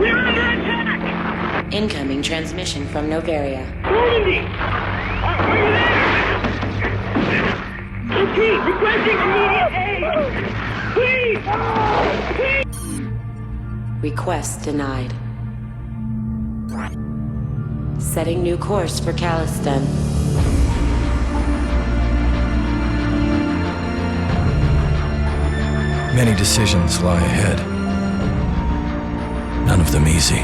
We're under attack! Incoming transmission from Novaria. Normandy! Are you there? Okay, requesting immediate aid! Please! Request denied. Setting new course for Caliston. Many decisions lie ahead. None of them easy.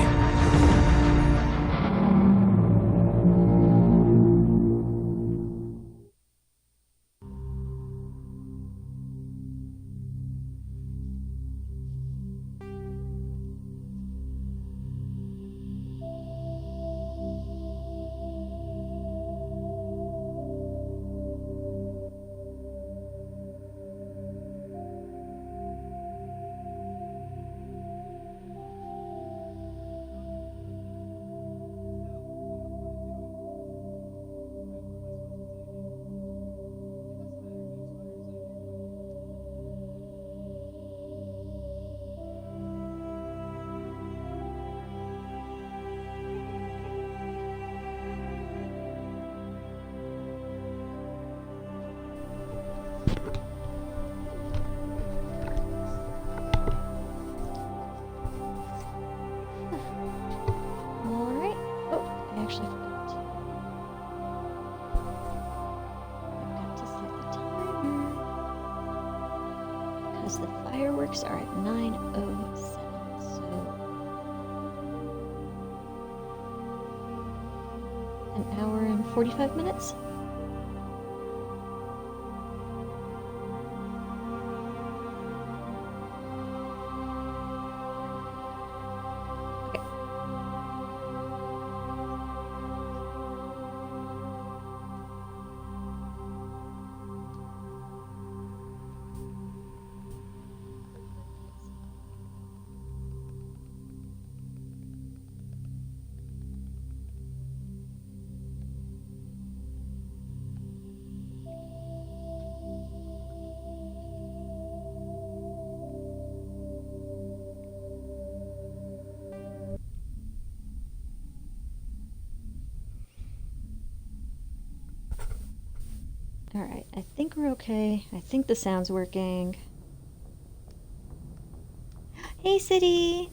Are at 9:07, so an hour and 45 minutes. Alright, I think we're okay. I think the sound's working. Hey, City!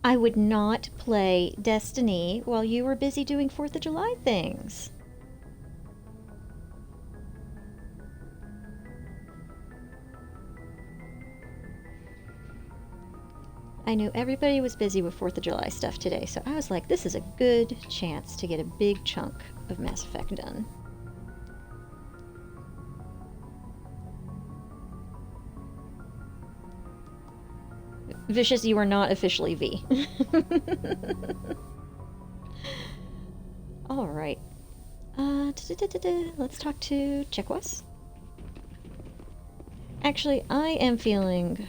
I would not play Destiny while you were busy doing 4th of July things. I knew everybody was busy with 4th of July stuff today, so I was like, this is a good chance to get a big chunk of Mass Effect done. Vicious, you are not officially V. Alright. Let's talk to Chekwas. Actually, I am feeling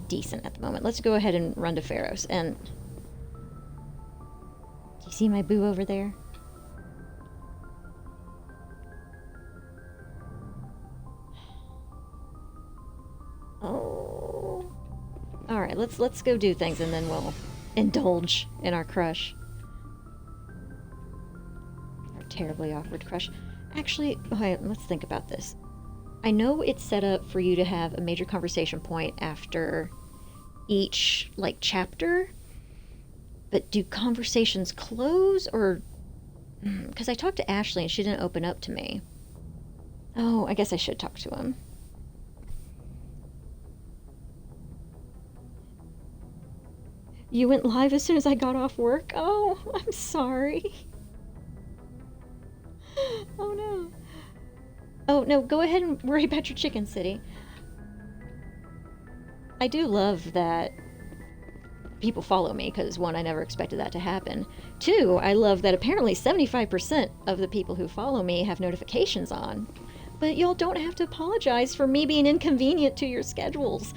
decent at the moment. Let's go ahead and run to Pharos. And do you see my boo over there? Oh. All right, let's go do things and then we'll indulge in our crush. Our terribly awkward crush. Actually, okay, let's think about this. I know it's set up for you to have a major conversation point after each, like, chapter, but do conversations close, or... Because I talked to Ashley and she didn't open up to me. Oh, I guess I should talk to him. You went live as soon as I got off work? Oh, I'm sorry. Oh, no. Oh, no, go ahead and worry about your chicken, City. I do love that people follow me, because 1, I never expected that to happen. 2, I love that apparently 75% of the people who follow me have notifications on. But y'all don't have to apologize for me being inconvenient to your schedules.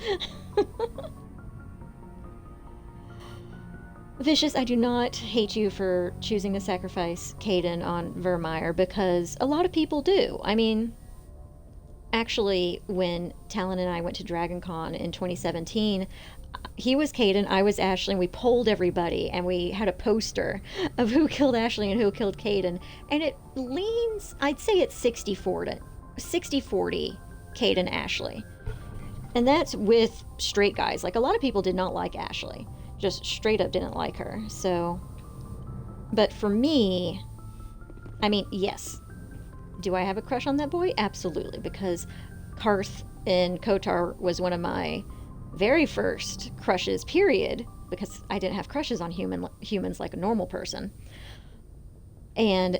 Vicious, I do not hate you for choosing to sacrifice Caden on Vermeer, because a lot of people do. I mean, actually, when Talon and I went to DragonCon in 2017, he was Caden, I was Ashley, and we polled everybody, and we had a poster of who killed Ashley and who killed Caden, and it leans, I'd say it's 60-40 Caden Ashley. And that's with straight guys. Like, a lot of people did not like Ashley. Just straight up didn't like her. So, but for me, I mean, yes. Do I have a crush on that boy? Absolutely, because Karth in KOTOR was one of my very first crushes, period, because I didn't have crushes on humans like a normal person. And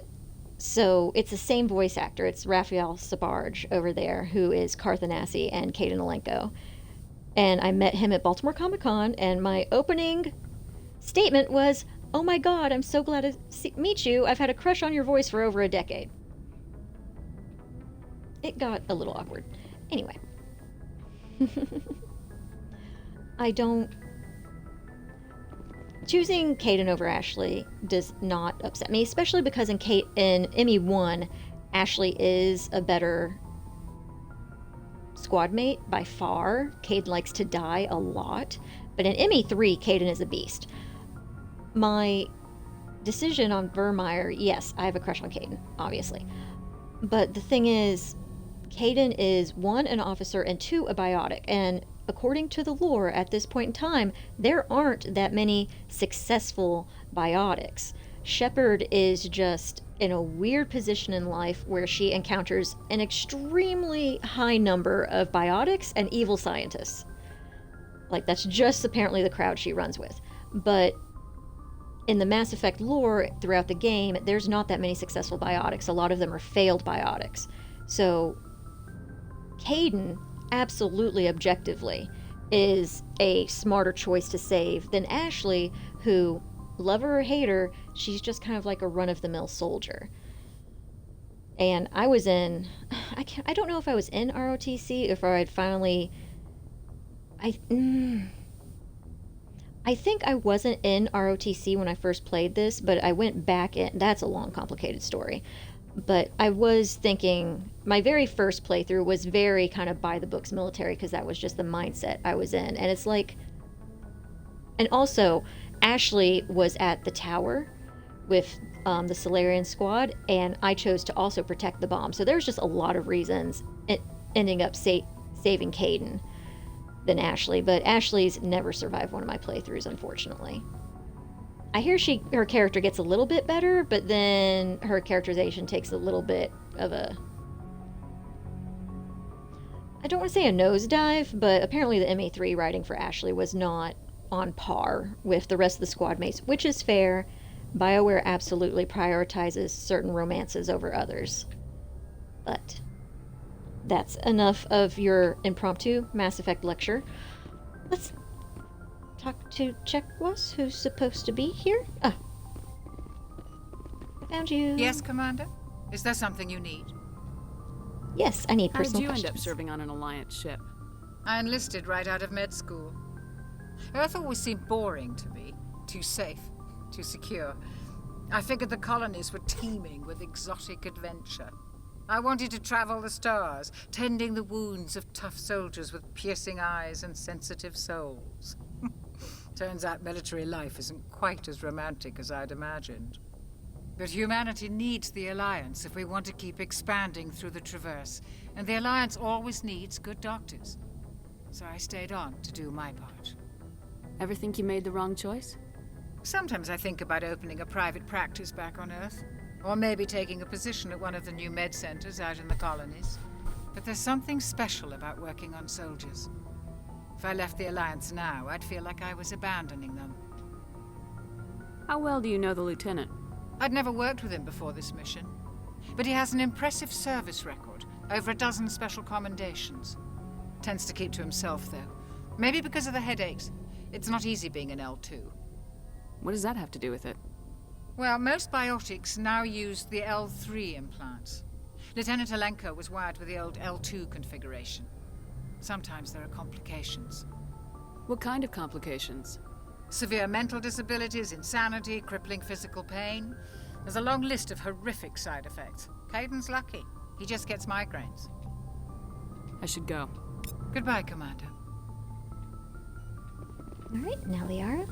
so it's the same voice actor. It's Raphael Sbarge over there, who is Karth Onasi and Caden Alenko. And I met him at Baltimore Comic Con, and my opening statement was, "Oh my god, I'm so glad to meet you. I've had a crush on your voice for over a decade." It got a little awkward. Anyway. Choosing Caden over Ashley does not upset me, especially because in Emmy 1, Ashley is a better squad mate by far. Caden likes to die a lot, but in Emmy 3, Caden is a beast. My decision on Vermeer, yes, I have a crush on Caden, obviously. But the thing is, Caden is 1, an officer, and 2, a biotic, and according to the lore at this point in time, there aren't that many successful biotics. Shepard is just in a weird position in life where she encounters an extremely high number of biotics and evil scientists. Like, that's just apparently the crowd she runs with. But in the Mass Effect lore throughout the game, there's not that many successful biotics. A lot of them are failed biotics. So Caden, absolutely objectively, is a smarter choice to save than Ashley, who, love her or hate her, she's just kind of like a run-of-the-mill soldier. And I was in, I don't know if I was in ROTC, if I had finally, I think I wasn't in ROTC when I first played this, but I went back in. That's a long, complicated story. But I was thinking, my very first playthrough was very kind of by the books military, because that was just the mindset I was in. And it's like, and also, Ashley was at the tower with the Solarian squad, and I chose to also protect the bomb. So there's just a lot of reasons ending up saving Caden than Ashley. But Ashley's never survived one of my playthroughs, unfortunately. I hear her character gets a little bit better, but then her characterization takes a little bit of a, I don't want to say a nosedive, but apparently the MA3 writing for Ashley was not on par with the rest of the squad mates, which is fair. BioWare absolutely prioritizes certain romances over others. But that's enough of your impromptu Mass Effect lecture. Let's talk to Chekwas, who's supposed to be here. I found you. Yes, Commander? Is there something you need? Yes, I need How did personal you questions. end up serving on an Alliance ship? I enlisted right out of med school. Earth always seemed boring to me. Too safe, too secure. I figured the colonies were teeming with exotic adventure. I wanted to travel the stars, tending the wounds of tough soldiers with piercing eyes and sensitive souls. Turns out military life isn't quite as romantic as I'd imagined. But humanity needs the Alliance if we want to keep expanding through the Traverse, and the Alliance always needs good doctors. So I stayed on to do my part. Ever think you made the wrong choice? Sometimes I think about opening a private practice back on Earth, or maybe taking a position at one of the new med centers out in the colonies. But there's something special about working on soldiers. If I left the Alliance now, I'd feel like I was abandoning them. How well do you know the Lieutenant? I'd never worked with him before this mission, but he has an impressive service record, over a dozen special commendations. Tends to keep to himself, though. Maybe because of the headaches. It's not easy being an L2. What does that have to do with it? Well, most biotics now use the L3 implants. Lieutenant Alenko was wired with the old L2 configuration. Sometimes there are complications. What kind of complications? Severe mental disabilities, insanity, crippling physical pain. There's a long list of horrific side effects. Caden's lucky. He just gets migraines. I should go. Goodbye, Commander. Alright, now Liara.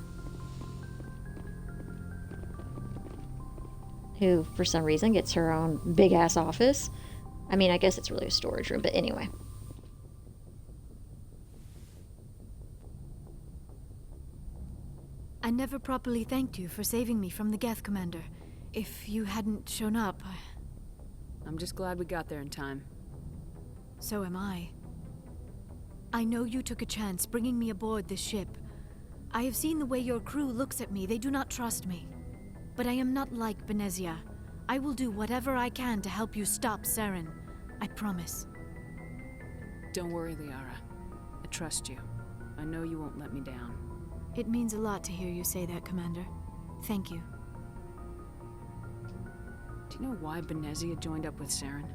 Who, for some reason, gets her own big-ass office. I mean, I guess it's really a storage room, but anyway. I never properly thanked you for saving me from the Geth, Commander. If you hadn't shown up, I'm just glad we got there in time. so am I. I know you took a chance bringing me aboard this ship. I have seen the way your crew looks at me. They do not trust me. But I am not like Benezia. I will do whatever I can to help you stop Saren. I promise. Don't worry, Liara. I trust you. I know you won't let me down. It means a lot to hear you say that, Commander. Thank you. Do you know why Benezia joined up with Saren?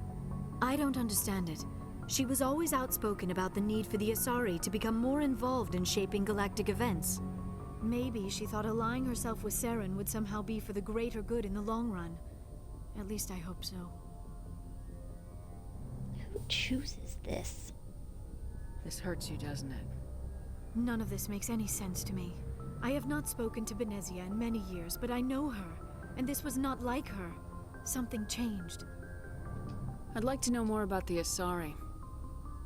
I don't understand it. She was always outspoken about the need for the Asari to become more involved in shaping galactic events. Maybe she thought allying herself with Saren would somehow be for the greater good in the long run. At least I hope so. Who chooses this? This hurts you, doesn't it? None of this makes any sense to me. I have not spoken to Benezia in many years, but I know her, and this was not like her. Something changed. I'd like to know more about the Asari.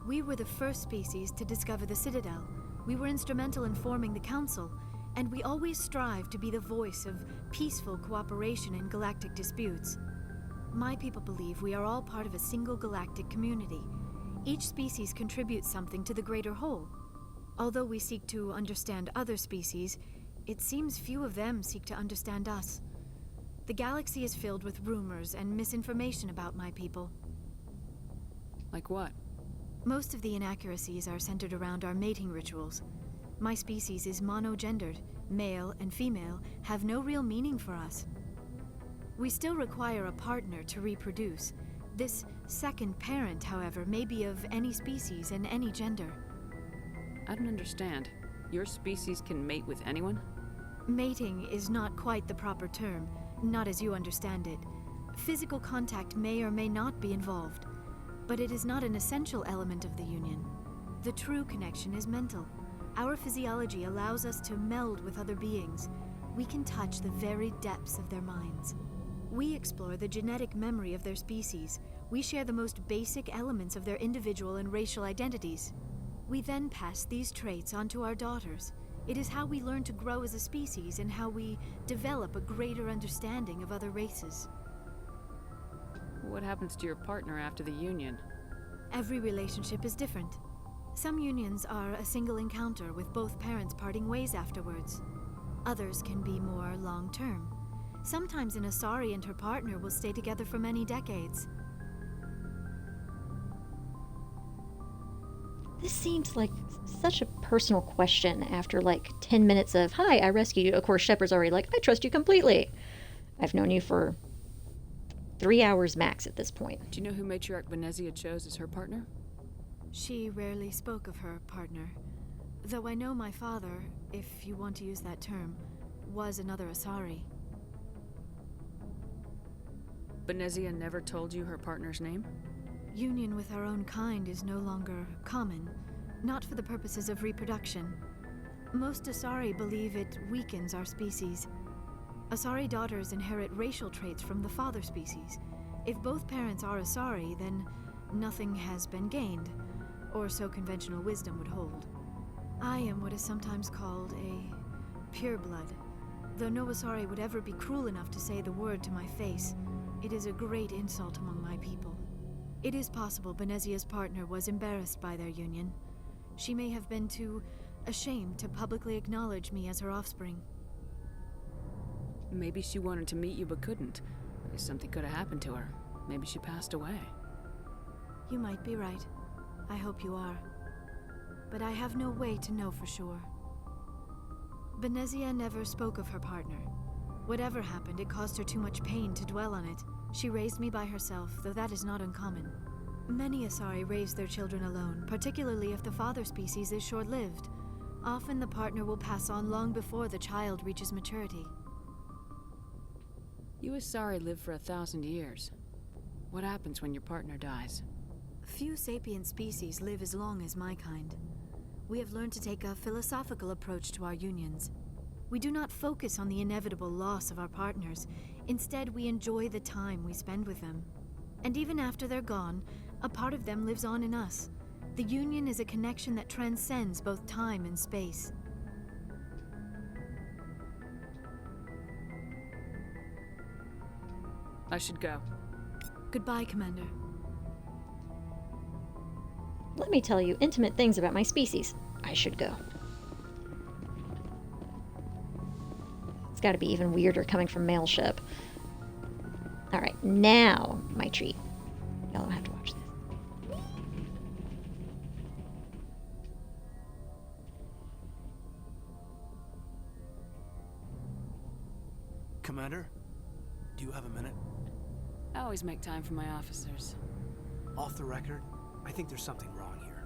We were the first species to discover the Citadel. We were instrumental in forming the Council, and we always strive to be the voice of peaceful cooperation in galactic disputes. My people believe we are all part of a single galactic community. Each species contributes something to the greater whole. Although we seek to understand other species, it seems few of them seek to understand us. The galaxy is filled with rumors and misinformation about my people. Like what? Most of the inaccuracies are centered around our mating rituals. My species is monogendered. Male and female have no real meaning for us. We still require a partner to reproduce. This second parent, however, may be of any species and any gender. I don't understand. Your species can mate with anyone? Mating is not quite the proper term, not as you understand it. Physical contact may or may not be involved, but it is not an essential element of the union. The true connection is mental. Our physiology allows us to meld with other beings. We can touch the very depths of their minds. We explore the genetic memory of their species. We share the most basic elements of their individual and racial identities. We then pass these traits on to our daughters. It is how we learn to grow as a species and how we develop a greater understanding of other races. What happens to your partner after the union? Every relationship is different. Some unions are a single encounter with both parents parting ways afterwards. Others can be more long-term. Sometimes an Asari and her partner will stay together for many decades. This seems like such a personal question after like 10 minutes of, hi, I rescued you. Of course, Shepard's already like, I trust you completely. I've known you for 3 hours max at this point. Do you know who Matriarch Benezia chose as her partner? She rarely spoke of her partner. Though I know my father, if you want to use that term, was another Asari. Benezia never told you her partner's name? Union with our own kind is no longer common, not for the purposes of reproduction. Most Asari believe it weakens our species. Asari daughters inherit racial traits from the father species. If both parents are Asari, then nothing has been gained, or so conventional wisdom would hold. I am what is sometimes called a pureblood. Though no Asari would ever be cruel enough to say the word to my face, it is a great insult among my people. It is possible Benezia's partner was embarrassed by their union. She may have been too ashamed to publicly acknowledge me as her offspring. Maybe she wanted to meet you but couldn't. Something could have happened to her. Maybe she passed away. You might be right. I hope you are. But I have no way to know for sure. Benezia never spoke of her partner. Whatever happened, it caused her too much pain to dwell on it. She raised me by herself, though that is not uncommon. Many Asari raise their children alone, particularly if the father species is short-lived. Often the partner will pass on long before the child reaches maturity. You Asari live for 1,000 years. What happens when your partner dies? Few sapient species live as long as my kind. We have learned to take a philosophical approach to our unions. We do not focus on the inevitable loss of our partners. Instead, we enjoy the time we spend with them. And even after they're gone, a part of them lives on in us. The union is a connection that transcends both time and space. I should go. Goodbye, Commander. Let me tell you intimate things about my species. I should go. It's got to be even weirder coming from Mail Ship. Alright, now my treat. Y'all don't have to watch this. Commander, do you have a minute? I always make time for my officers. Off the record, I think there's something wrong here.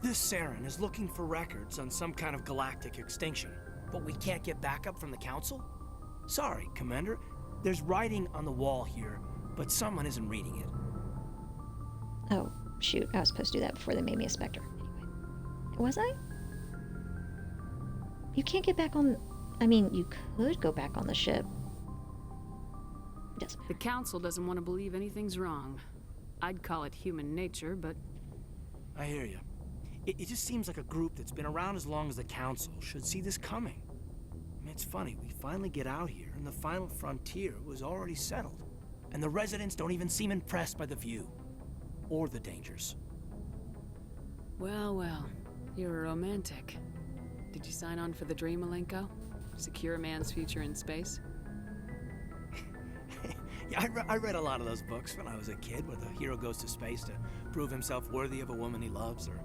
This Saren is looking for records on some kind of galactic extinction, but we can't get backup from the Council? Sorry, Commander. There's writing on the wall here, but someone isn't reading it. Oh, shoot. I was supposed to do that before they made me a Spectre. Anyway. Was I? You can't get back on... I mean, you could go back on the ship. Doesn't matter. The Council doesn't want to believe anything's wrong. I'd call it human nature, but... I hear you. It just seems like a group that's been around as long as the Council should see this coming. I mean, it's funny, we finally get out here, and the final frontier was already settled. And the residents don't even seem impressed by the view. Or the dangers. Well, well. You're a romantic. Did you sign on for the dream, Malenko? Secure a man's future in space? Yeah, I read a lot of those books when I was a kid, where the hero goes to space to prove himself worthy of a woman he loves, or,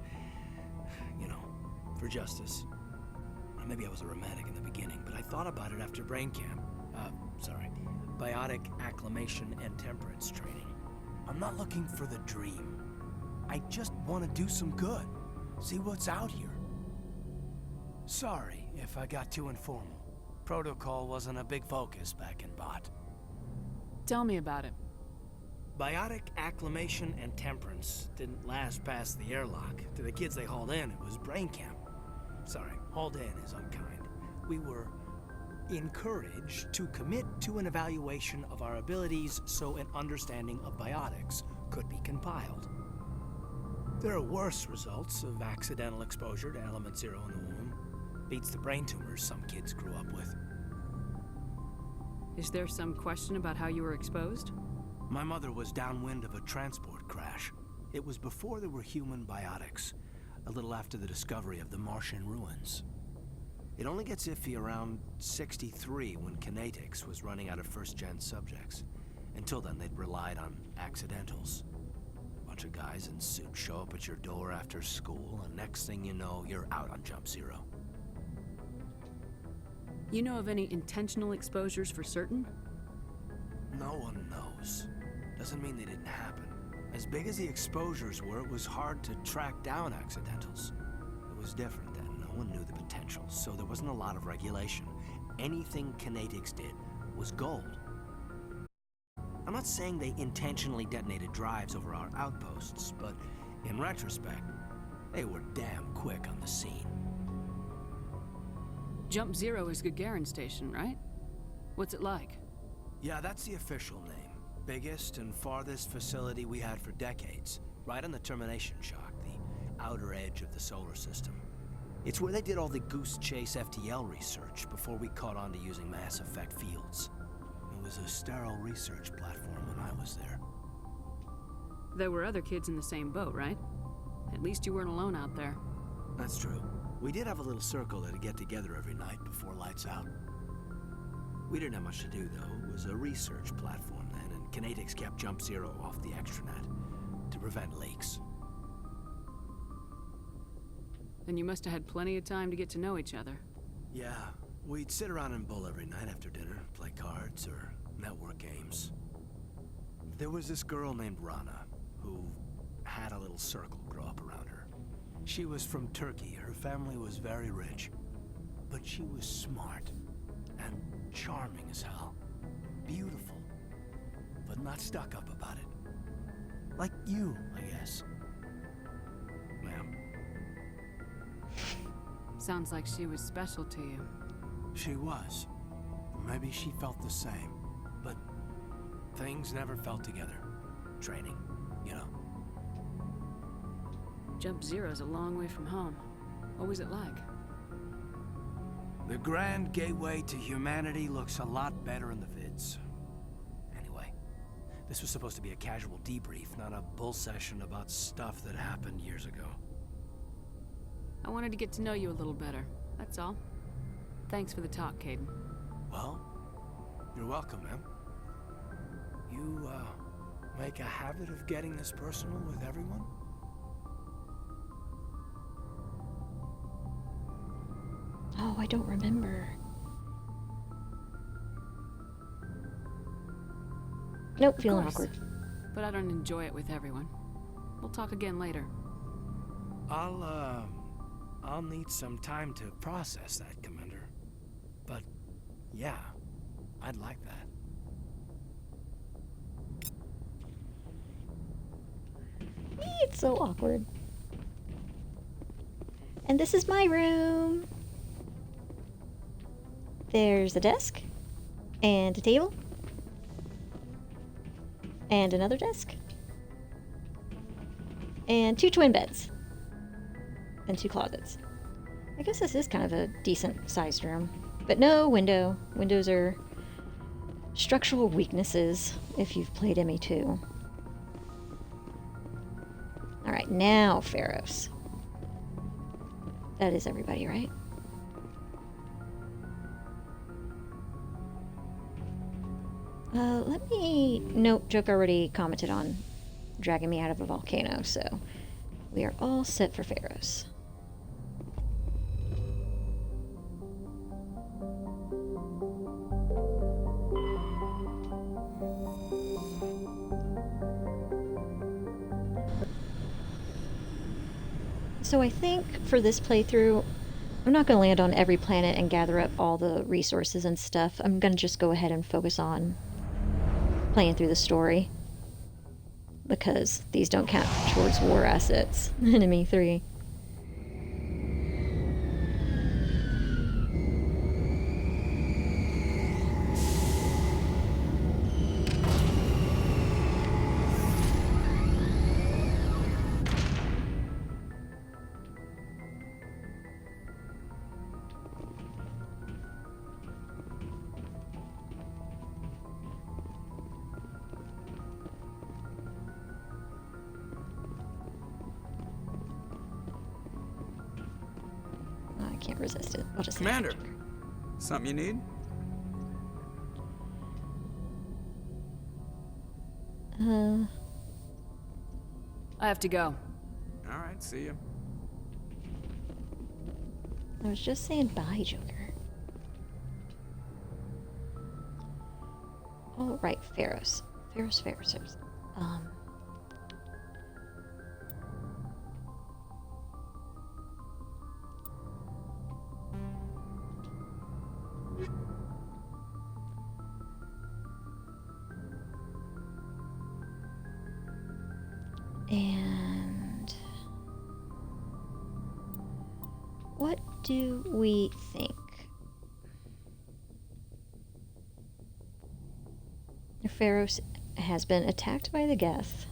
you know, for justice. Or maybe I was a romantic in the beginning, but I thought about it after brain camp. Biotic acclimation and temperance training. I'm not looking for the dream. I just want to do some good. See what's out here. Sorry if I got too informal. Protocol wasn't a big focus back in Bot. Tell me about it. Biotic acclimation and temperance didn't last past the airlock. To the kids they hauled in, it was brain camp. Sorry, hauled in is unkind. We were encouraged to commit to an evaluation of our abilities so an understanding of biotics could be compiled. There are worse results of accidental exposure to Element Zero in the womb. Beats the brain tumors some kids grew up with. Is there some question about how you were exposed? My mother was downwind of a transport crash. It was before there were human biotics, a little after the discovery of the Martian ruins. It only gets iffy around 63 when Kinetics was running out of first-gen subjects. Until then, they'd relied on accidentals. A bunch of guys in suits show up at your door after school, and next thing you know, you're out on Jump Zero. You know of any intentional exposures for certain? No one knows. Doesn't mean they didn't happen. As big as the exposures were, it was hard to track down accidentals. It was different then. No one knew the potential, so there wasn't a lot of regulation. Anything Kinetics did was gold. I'm not saying they intentionally detonated drives over our outposts, but in retrospect, they were damn quick on the scene. Jump Zero is Gagarin Station, right? What's it like? Yeah, that's the official name. Biggest and farthest facility we had for decades. Right on the termination shock, the outer edge of the solar system. It's where they did all the Goose Chase FTL research before we caught on to using mass effect fields. It was a sterile research platform when I was there. There were other kids in the same boat, right? At least you weren't alone out there. That's true. We did have a little circle that'd get together every night before lights out. We didn't have much to do, though. It was a research platform then, and Kinetics kept Jump Zero off the extranet to prevent leaks. Then you must have had plenty of time to get to know each other. Yeah, we'd sit around and bull every night after dinner, play cards or network games. There was this girl named Rana, who had a little circle grow up around her. She was from Turkey. Her family was very rich. But she was smart and charming as hell. Beautiful, but not stuck up about it. Like you, I guess. Ma'am. Sounds like she was special to you. She was. Maybe she felt the same. But things never felt together. Training, you know. Jump Zero's a long way from home. What was it like? The grand gateway to humanity looks a lot better in the vids. Anyway, this was supposed to be a casual debrief, not a bull session about stuff that happened years ago. I wanted to get to know you a little better, that's all. Thanks for the talk, Caden. Well, you're welcome, ma'am. You, make a habit of getting this personal with everyone? Oh, I don't remember. Nope, feeling course. awkward. But I don't enjoy it with everyone. We'll talk again later. I'll need some time to process that, Commander. But, yeah, I'd like that. It's so awkward. And this is my room. There's a desk, and a table, and another desk, and 2 twin beds, and 2 closets. I guess this is kind of a decent sized room, but no window. Windows are structural weaknesses if you've played ME2. Alright, now Pharos. That is everybody, right? Let me... Nope, Joke already commented on dragging me out of a volcano, so we are all set for Pharos. So I think for this playthrough, I'm not going to land on every planet and gather up all the resources and stuff. I'm going to just go ahead and focus on playing through the story, because these don't count towards war assets in ME3. I can't resist it. I'll just say Commander, Joker. something you need? I have to go. All right, see you. I was just saying bye, Joker. Oh, right, Pharos. Pharos. And what do we think? Pharos has been attacked by the Geth.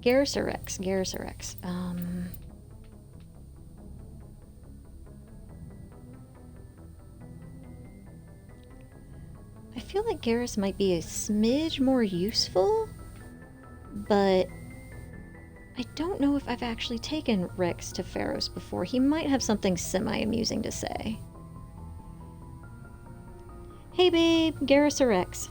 Garrus Rex. I feel like Garrus might be a smidge more useful, but I don't know if I've actually taken Rex to Pharos before. He might have something semi-amusing to say. Hey babe, Garrus Rex.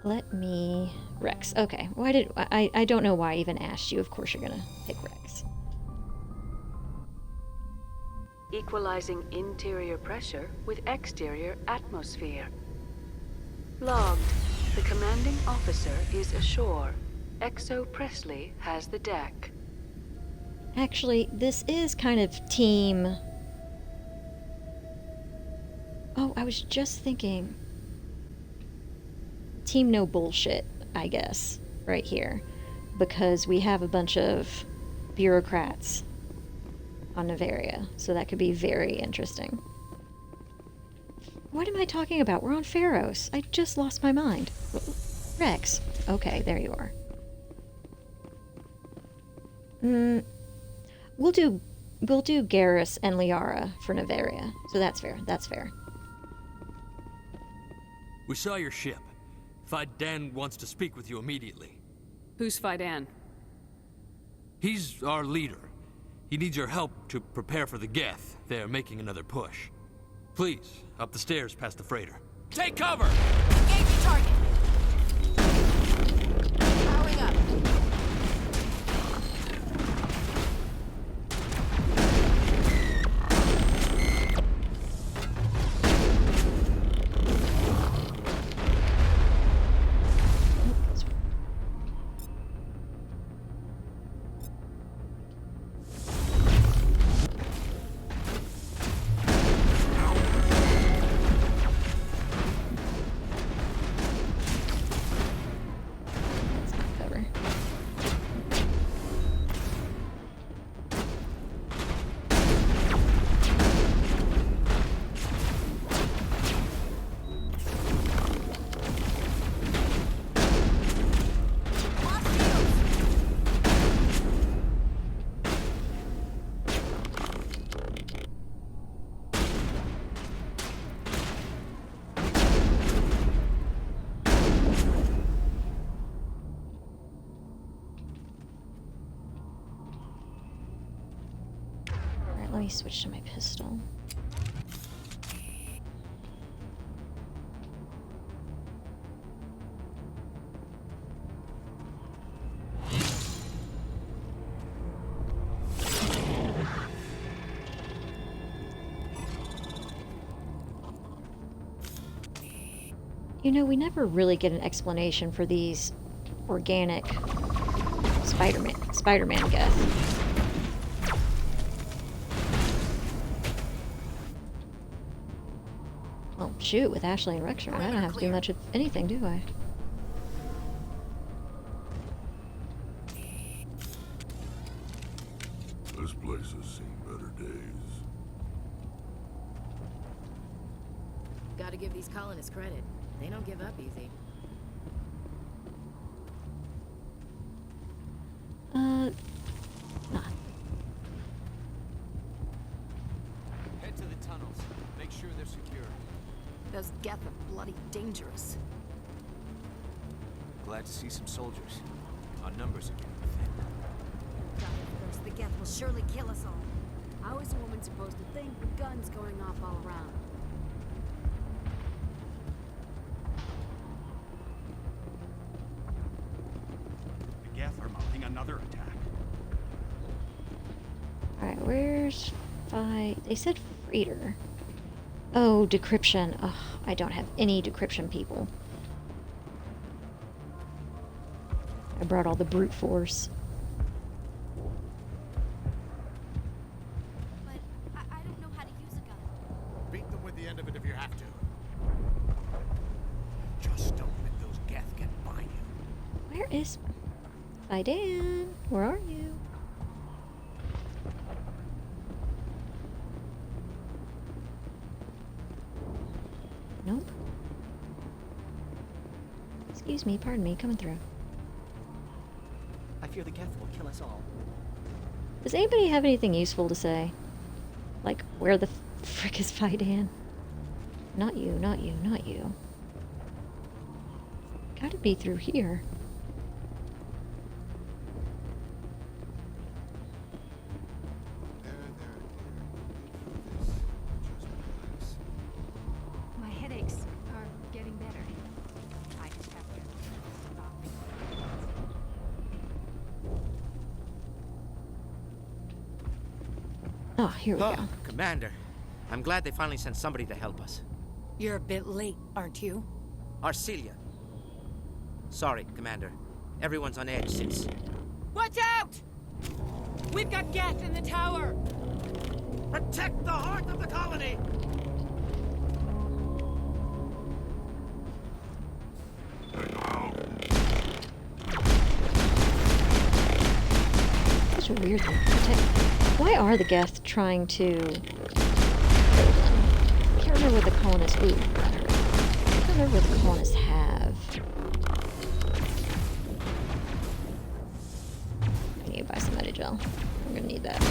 Let me... Rex. Okay. Why did... I don't know why I even asked you. Of course you're gonna pick Rex. Equalizing interior pressure with exterior atmosphere. Logged. The commanding officer is ashore. Exo Presley has the deck. Actually, this is kind of team... Oh, I was just thinking... Team no bullshit, I guess, right here. Because we have a bunch of bureaucrats on Noveria, so that could be very interesting. What am I talking about? We're on Pharos. I just lost my mind. Rex. Okay, there you are. We'll do Garrus and Liara for Noveria, so that's fair. That's fair. We saw your ship. Fidan wants to speak with you immediately. Who's Fidan? He's our leader. He needs your help to prepare for the Geth. They're making another push. Please, up the stairs past the freighter. Take cover! Engage the target. Powering up. Cover. Alright, let me switch to my pistol. You know, we never really get an explanation for these organic Spider-Man Geth. Well, shoot, with Ashley and Rex around, I don't have to do much of anything, do I? This place has seen better days. Gotta give these colonists credit. They don't give up easy. Not. Head to the tunnels. Make sure they're secure. Those Geth are bloody dangerous. Glad to see some soldiers. Our numbers are getting thin. God, first, the Geth will surely kill us all. How is a woman supposed to think with guns going off all around? The Geth are mounting another attack. Alright, where's They said freighter. Oh, decryption. Ugh, I don't have any decryption people. I brought all the brute force. But I don't know how to use a gun. Beat them with the end of it if you have to. Just don't let those Geth get by you. Where is Fidan? Where are you? Nope. Excuse me, pardon me, coming through. I fear the Geth will kill us all. Does anybody have anything useful to say? Like, where the frick is Fidan? Not you, not you, not you. Gotta be through here. My headaches are getting better. I just have to Ah, here we go. Commander, I'm glad they finally sent somebody to help us. You're a bit late, aren't you? Arcelia. Sorry, Commander. Everyone's on edge since... Watch out! We've got Geth in the tower! Protect the heart of the colony! Such a weird thing. Why are the Geth trying to... I can't remember what the colonists... Ooh, I can't remember what the colonists have. I need to buy some Metagel. I'm gonna need that.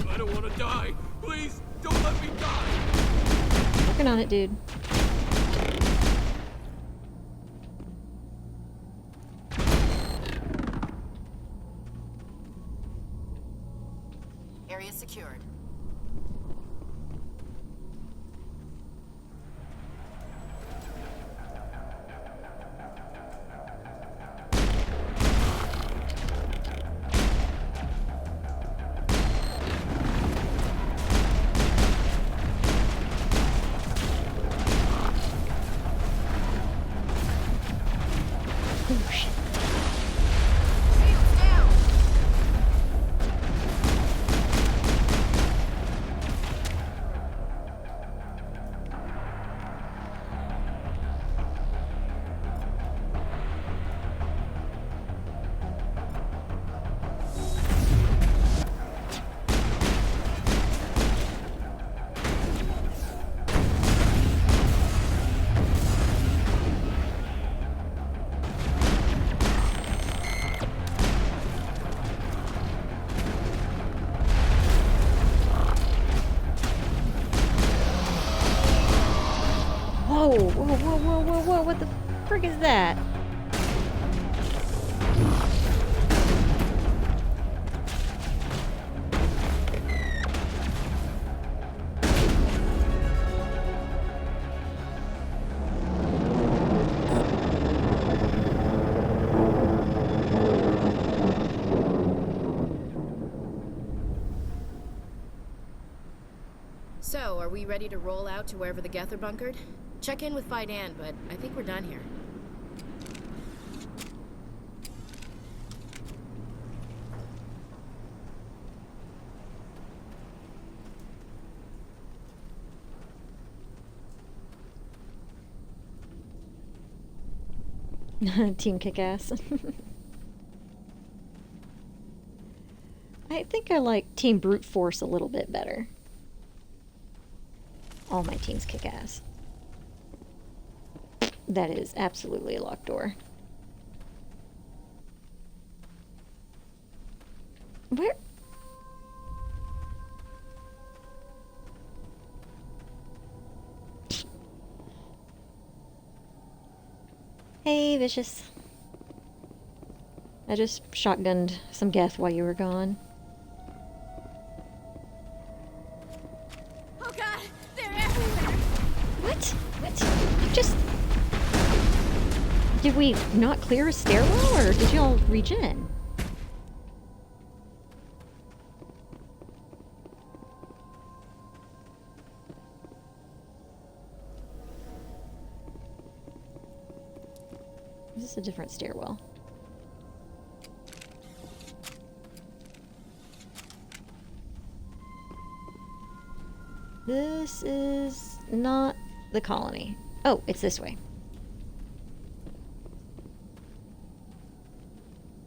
I don't want to die. Please, don't let me die. Working on it, dude. Area secured. Oh, shit. Whoa, whoa, whoa, whoa, whoa, whoa, what the frick is that? So, are we ready to roll out to wherever the Geth are bunkered? Check in with Fidan, but I think we're done here. Team Kick-Ass. I think I like Team Brute Force a little bit better. All my teams kick ass. That is absolutely a locked door. Where? Hey, Vicious. I just shotgunned some Geth while you were gone. Oh god, they're everywhere! What? What? Just... Did we not clear a stairwell, or did y'all regen? This is a different stairwell. This is not the colony. Oh, it's this way.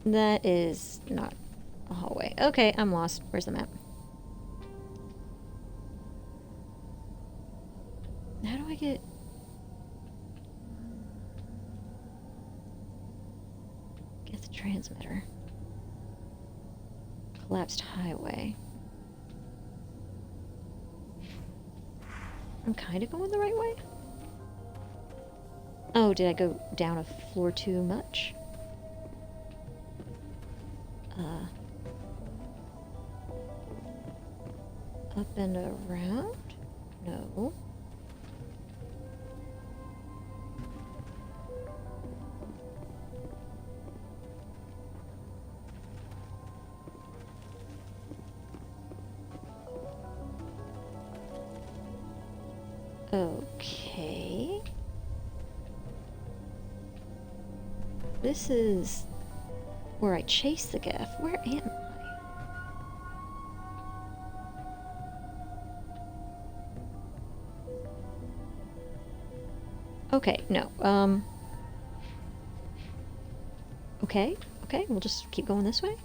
That is not a hallway. Okay, I'm lost. Where's the map? How do I get... Get the transmitter? Collapsed highway. I'm kind of going the right way? Oh, did I go down a floor too much? Up and around? No. Okay. This is where I chase the Geth. Where am I? Okay, no. Okay, we'll just keep going this way.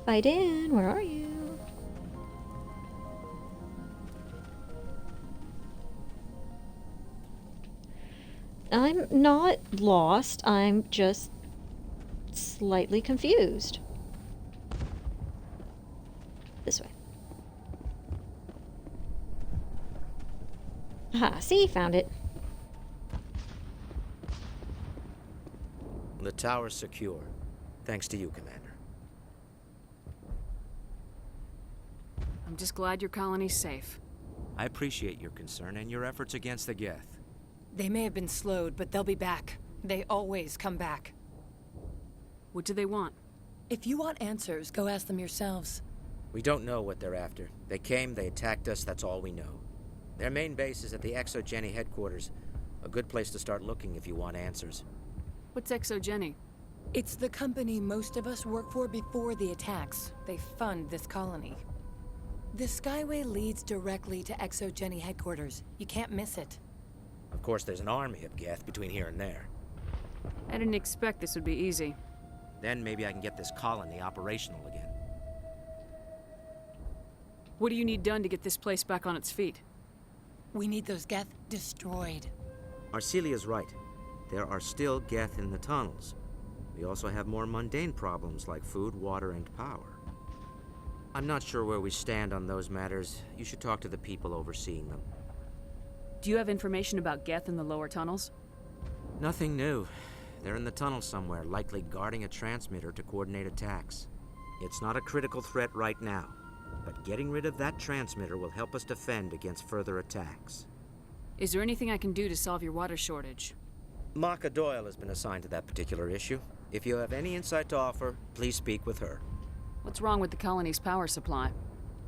Fiden, where are you? I'm not lost, I'm just slightly confused. This way. Aha, see, found it. The tower's secure, thanks to you, Commander. I'm just glad your colony's safe. I appreciate your concern and your efforts against the Geth. They may have been slowed, but they'll be back. They always come back. What do they want? If you want answers, go ask them yourselves. We don't know what they're after. They came, they attacked us, that's all we know. Their main base is at the ExoGeni headquarters. A good place to start looking if you want answers. What's ExoGeni? It's the company most of us work for before the attacks. They fund this colony. The Skyway leads directly to ExoGeni headquarters. You can't miss it. Of course, there's an army of Geth between here and there. I didn't expect this would be easy. Then maybe I can get this colony operational again. What do you need done to get this place back on its feet? We need those Geth destroyed. Arcelia's right. There are still Geth in the tunnels. We also have more mundane problems like food, water, and power. I'm not sure where we stand on those matters. You should talk to the people overseeing them. Do you have information about Geth in the lower tunnels? Nothing new. They're in the tunnel somewhere, likely guarding a transmitter to coordinate attacks. It's not a critical threat right now, but getting rid of that transmitter will help us defend against further attacks. Is there anything I can do to solve your water shortage? Maka Doyle has been assigned to that particular issue. If you have any insight to offer, please speak with her. What's wrong with the colony's power supply?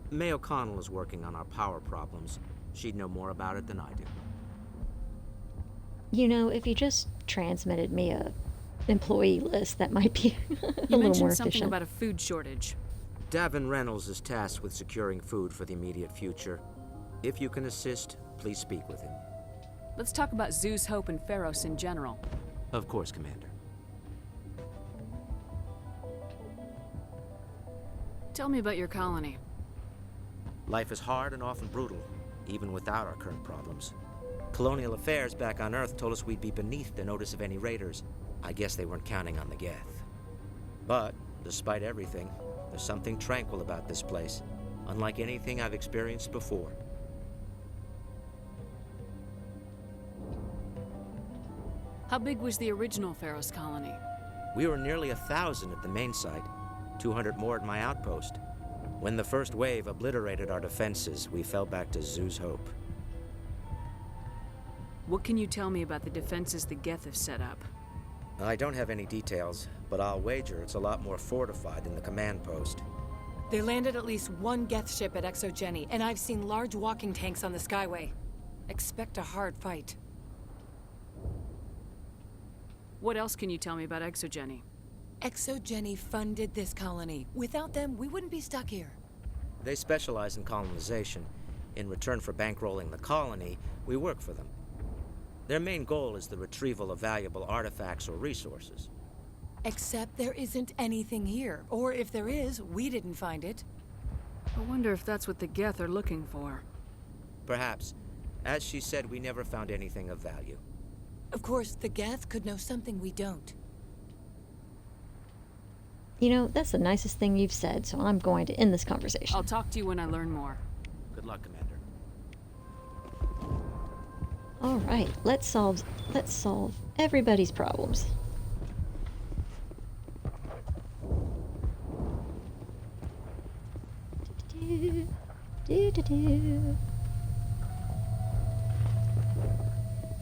May O'Connell is working on our power problems. She'd know more about it than I do. You know, if you just transmitted me a employee list, that might be a You little more mentioned something efficient. about a food shortage. Davin Reynolds is tasked with securing food for the immediate future. If you can assist, please speak with him. Let's talk about Zeus, Hope, and Pharos in general. Of course, Commander. Tell me about your colony. Life is hard and often brutal, even without our current problems. Colonial Affairs back on Earth told us we'd be beneath the notice of any raiders. I guess they weren't counting on the Geth. But, despite everything, there's something tranquil about this place, unlike anything I've experienced before. How big was the original Pharos colony? We were nearly 1,000 at the main site, 200 more at my outpost. When the first wave obliterated our defenses, we fell back to Zeus Hope. What can you tell me about the defenses the Geth have set up? I don't have any details, but I'll wager it's a lot more fortified than the command post. They landed at least one Geth ship at ExoGeni, and I've seen large walking tanks on the Skyway. Expect a hard fight. What else can you tell me about ExoGeni? ExoGeni funded this colony. Without them, we wouldn't be stuck here. They specialize in colonization. In return for bankrolling the colony, we work for them. Their main goal is the retrieval of valuable artifacts or resources. Except there isn't anything here. Or if there is, we didn't find it. I wonder if that's what the Geth are looking for. Perhaps. As she said, we never found anything of value. Of course, the Geth could know something we don't. You know, that's the nicest thing you've said, so I'm going to end this conversation. I'll talk to you when I learn more. Good luck, Commander. All right, let's solve everybody's problems.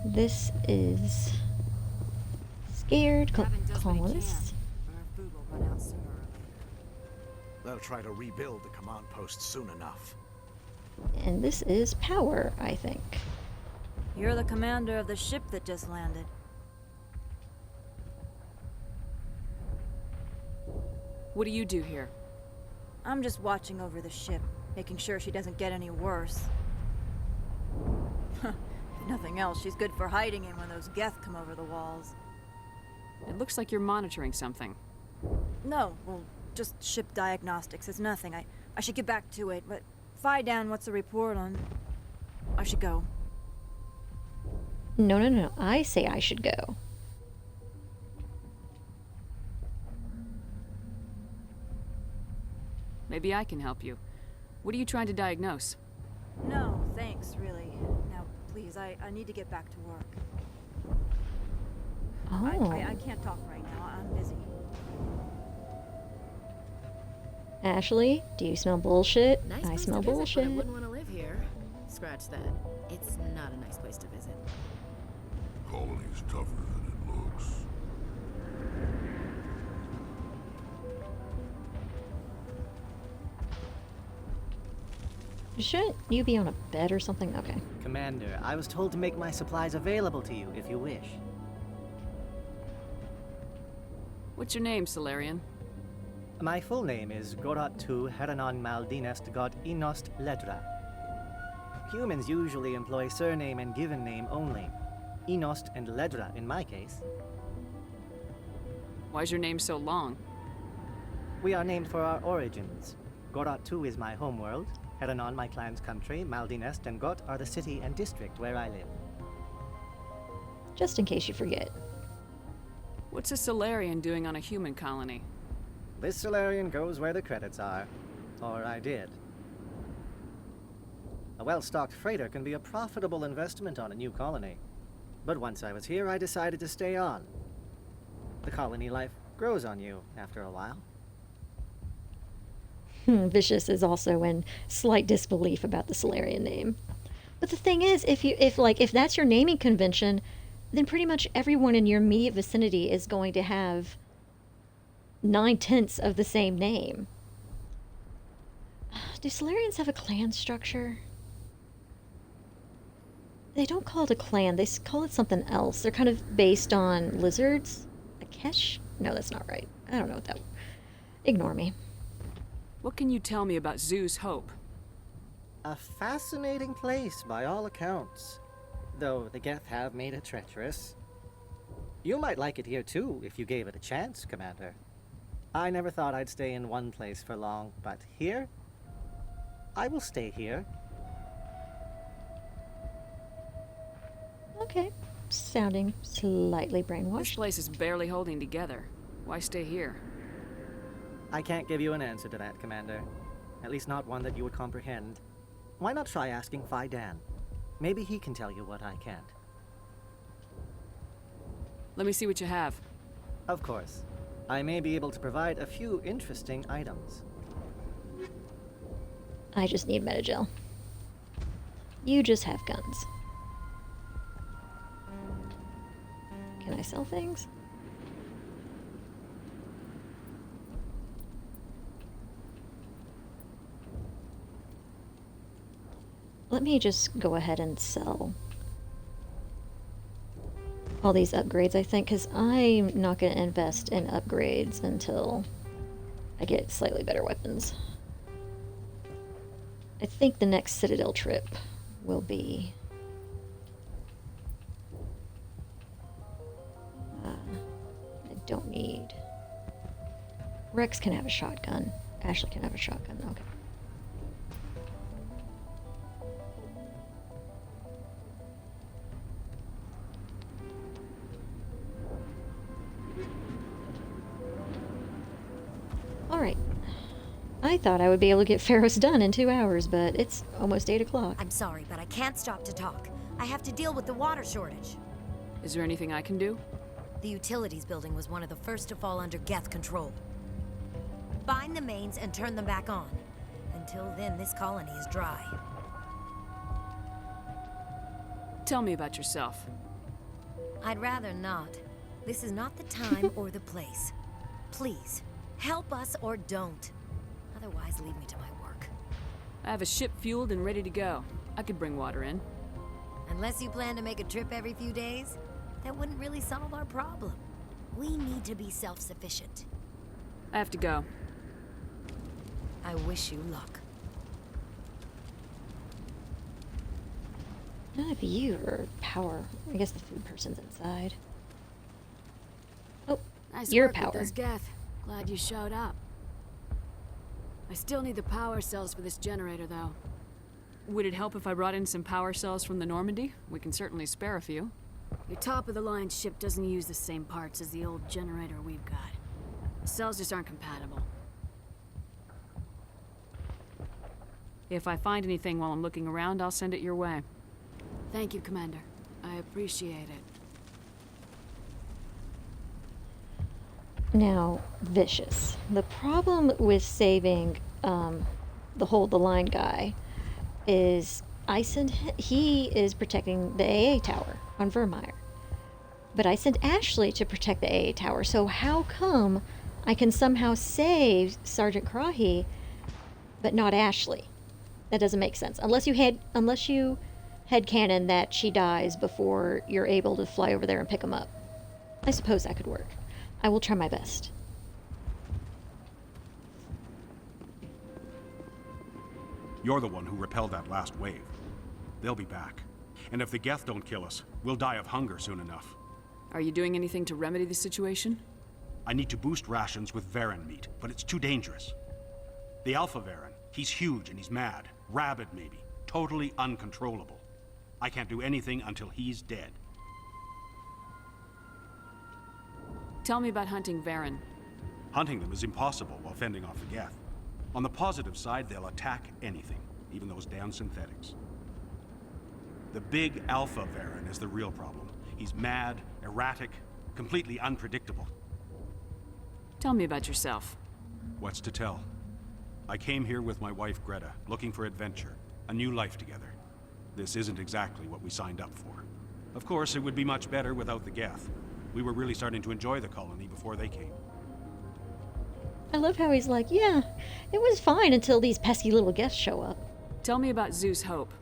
This is scared colonists. They'll try to rebuild the command post soon enough. And this is power, I think. You're the commander of the ship that just landed. What do you do here? I'm just watching over the ship, making sure she doesn't get any worse. If nothing else, she's good for hiding in when those Geth come over the walls. It looks like you're monitoring something. No, well, just ship diagnostics. It's nothing. I should get back to it, but Fidan, what's the report on? I should go. No, no, no. I say I should go. Maybe I can help you. What are you trying to diagnose? No, thanks, really. Now, please, I need to get back to work. Oh. I can't talk right now. I'm busy. Ashley, do you smell bullshit? Nice I place smell to visit, bullshit. But I wouldn't want to live here. Scratch that. It's not a nice place to visit. Colony's tougher than it looks. Shouldn't you be on a bed or something? Okay. Commander, I was told to make my supplies available to you if you wish. What's your name, Solarian? My full name is Gorat II Heranon Maldinest God Inost Ledra. Humans usually employ surname and given name only. Inost and Ledra in my case. Why's your name so long? We are named for our origins. Gorat II is my homeworld, Heranon my clan's country, Maldinest and Got are the city and district where I live. Just in case you forget. What's a Solarian doing on a human colony? This Solarian goes where the credits are. Or I did. A well-stocked freighter can be a profitable investment on a new colony. But once I was here, I decided to stay on. The colony life grows on you after a while. Vicious is also in slight disbelief about the Solarian name. But the thing is, if that's your naming convention, then pretty much everyone in your immediate vicinity is going to have 9/10 of the same name. Do Solarians have a clan structure? They don't call it a clan, they call it something else. They're kind of based on lizards. A Kesh? No, that's not right. I don't know what that... Ignore me. What can you tell me about Zoo's Hope? A fascinating place by all accounts. Though the Geth have made it treacherous. You might like it here too, if you gave it a chance, Commander. I never thought I'd stay in one place for long, but here? I will stay here. Okay. Sounding slightly brainwashed. This place is barely holding together. Why stay here? I can't give you an answer to that, Commander. At least not one that you would comprehend. Why not try asking Fidan? Maybe he can tell you what I can't. Let me see what you have. Of course. I may be able to provide a few interesting items. I just need Metagel. You just have guns. Can I sell things? Let me just go ahead and sell all these upgrades, I think, because I'm not going to invest in upgrades until I get slightly better weapons. I think the next Citadel trip will be... I don't need... Rex can have a shotgun. Ashley can have a shotgun. Okay. Alright. I thought I would be able to get Pharos done in 2 hours, but it's almost 8 o'clock. I'm sorry, but I can't stop to talk. I have to deal with the water shortage. Is there anything I can do? The utilities building was one of the first to fall under Geth control. Bind the mains and turn them back on. Until then, this colony is dry. Tell me about yourself. I'd rather not. This is not the time or the place. Please, help us or don't. Otherwise, leave me to my work. I have a ship fueled and ready to go. I could bring water in. Unless you plan to make a trip every few days, that wouldn't really solve our problem. We need to be self-sufficient. I have to go. I wish you luck. None of you are power. I guess the food person's inside. Oh, Nice you're work power. with those Geth. Glad you showed up. I still need the power cells for this generator, though. Would it help if I brought in some power cells from the Normandy? We can certainly spare a few. Your top-of-the-line ship doesn't use the same parts as the old generator we've got. The cells just aren't compatible. If I find anything while I'm looking around, I'll send it your way. Thank you, Commander. I appreciate it. Now, Vicious. The problem with saving the hold the line guy is he is protecting the AA tower on Vermeer. But I sent Ashley to protect the AA tower, so how come I can somehow save Sergeant Krahi, but not Ashley? That doesn't make sense. Unless you headcanon that she dies before you're able to fly over there and pick him up. I suppose that could work. I will try my best. You're the one who repelled that last wave. They'll be back. And if the Geth don't kill us, we'll die of hunger soon enough. Are you doing anything to remedy the situation? I need to boost rations with Varen meat, but it's too dangerous. The Alpha Varen, he's huge and he's mad. Rabid, maybe. Totally uncontrollable. I can't do anything until he's dead. Tell me about hunting Varen. Hunting them is impossible while fending off the Geth. On the positive side, they'll attack anything, even those damn synthetics. The big Alpha Varen is the real problem. He's mad, erratic, completely unpredictable. Tell me about yourself. What's to tell? I came here with my wife Greta, looking for adventure, a new life together. This isn't exactly what we signed up for. Of course, it would be much better without the Geth. We were really starting to enjoy the colony before they came. I love how he's like, yeah, it was fine until these pesky little guests show up. Tell me about Zeus Hope.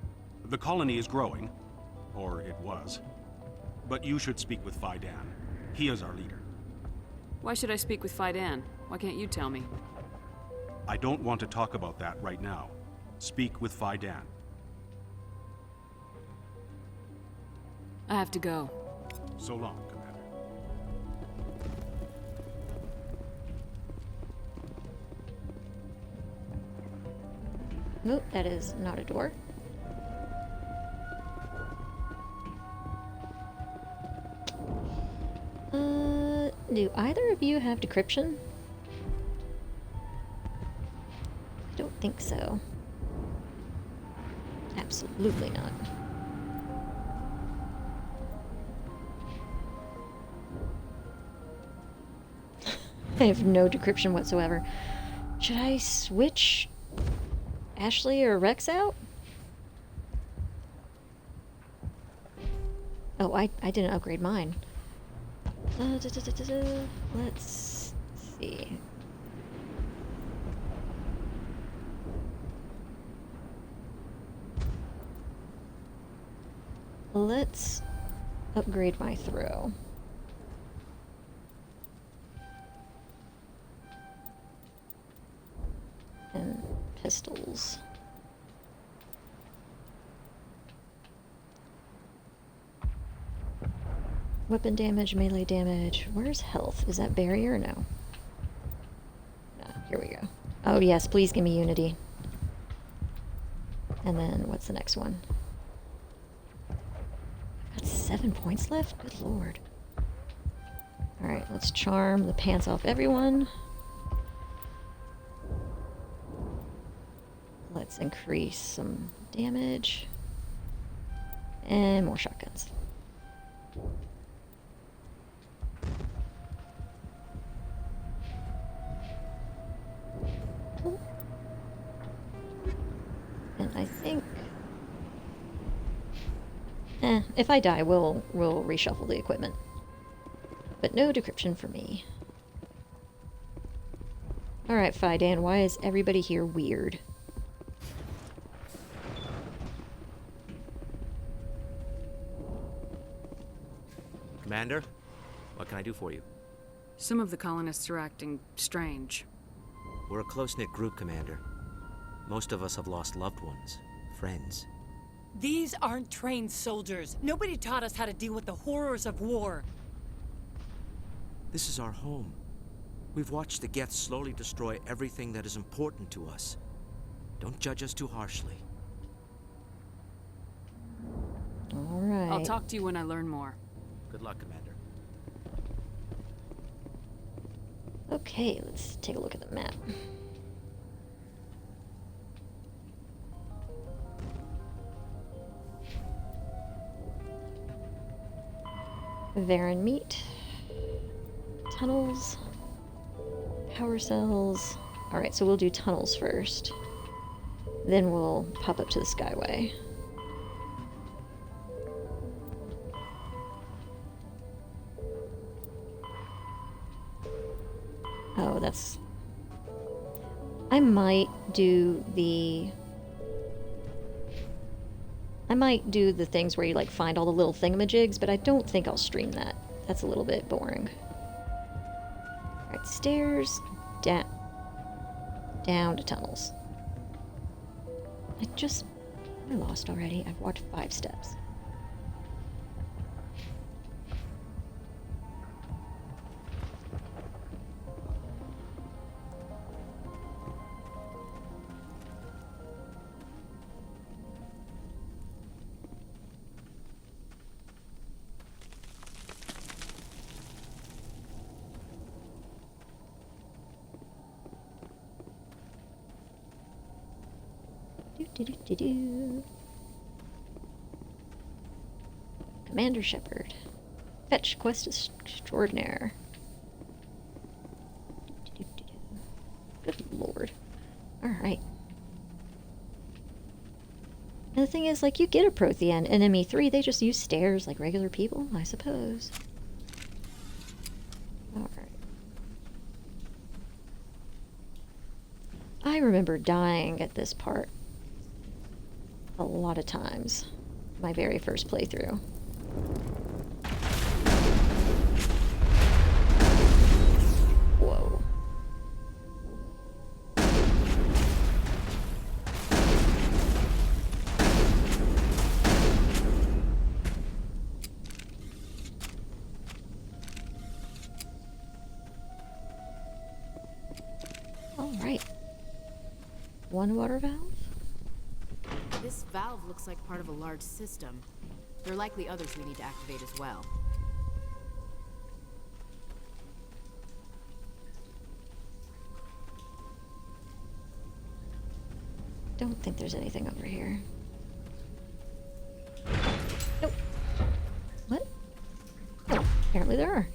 The colony is growing, or it was. But you should speak with Faidan. He is our leader. Why should I speak with Faidan? Why can't you tell me? I don't want to talk about that right now. Speak with Faidan. I have to go. So long, Commander. Nope, that is not a door. Do either of you have decryption? I don't think so. Absolutely not. I have no decryption whatsoever. Should I switch Ashley or Rex out? Oh, I didn't upgrade mine. Let's see. Let's upgrade my throw. And pistols. Weapon damage, melee damage. Where's health? Is that barrier or no? No, here we go. Oh yes, please give me unity. And then what's the next one? I've got 7 points left? Good lord. Alright, let's charm the pants off everyone. Let's increase some damage. And more shotguns. And I think... if I die, we'll reshuffle the equipment. But no decryption for me. Alright, Faidan, why is everybody here weird? Commander, what can I do for you? Some of the colonists are acting strange. We're a close-knit group, Commander. Most of us have lost loved ones, friends. These aren't trained soldiers. Nobody taught us how to deal with the horrors of war. This is our home. We've watched the Geth slowly destroy everything that is important to us. Don't judge us too harshly. All right. I'll talk to you when I learn more. Good luck, Commander. Okay, let's take a look at the map. Varen meat, tunnels, power cells. Alright, so we'll do tunnels first. Then we'll pop up to the Skyway. Oh, that's... I might do the things where you like find all the little thingamajigs, but I don't think I'll stream that. That's a little bit boring. Alright, stairs, down to tunnels. I lost already. I've walked 5 steps. Commander Shepard. Fetch quest extraordinaire. Good lord. Alright. And the thing is, like, you get a Prothean in ME3, they just use stairs like regular people, I suppose. Alright. I remember dying at this part a lot of times. My very first playthrough. Whoa. All right. One water valve? This valve looks like part of a large system. There are likely others we need to activate as well. Don't think there's anything over here. Nope. What? Oh, apparently there are.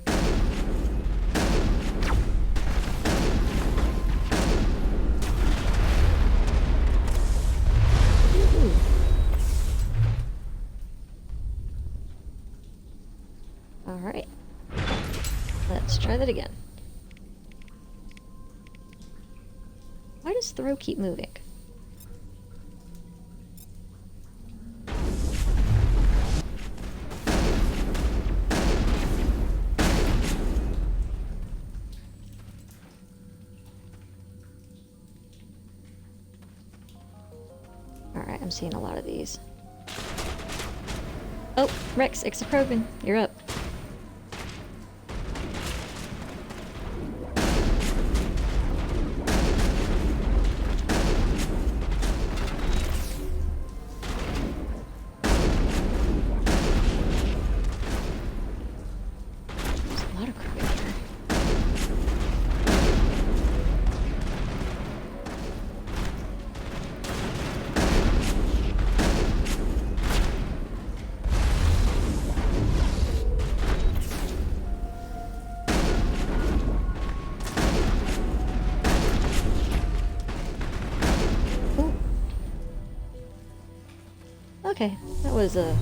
Alright. Let's try that again. Why does throw keep moving? Alright, I'm seeing a lot of these. Oh, Rex, Exoproben, you're up. Okay, that was a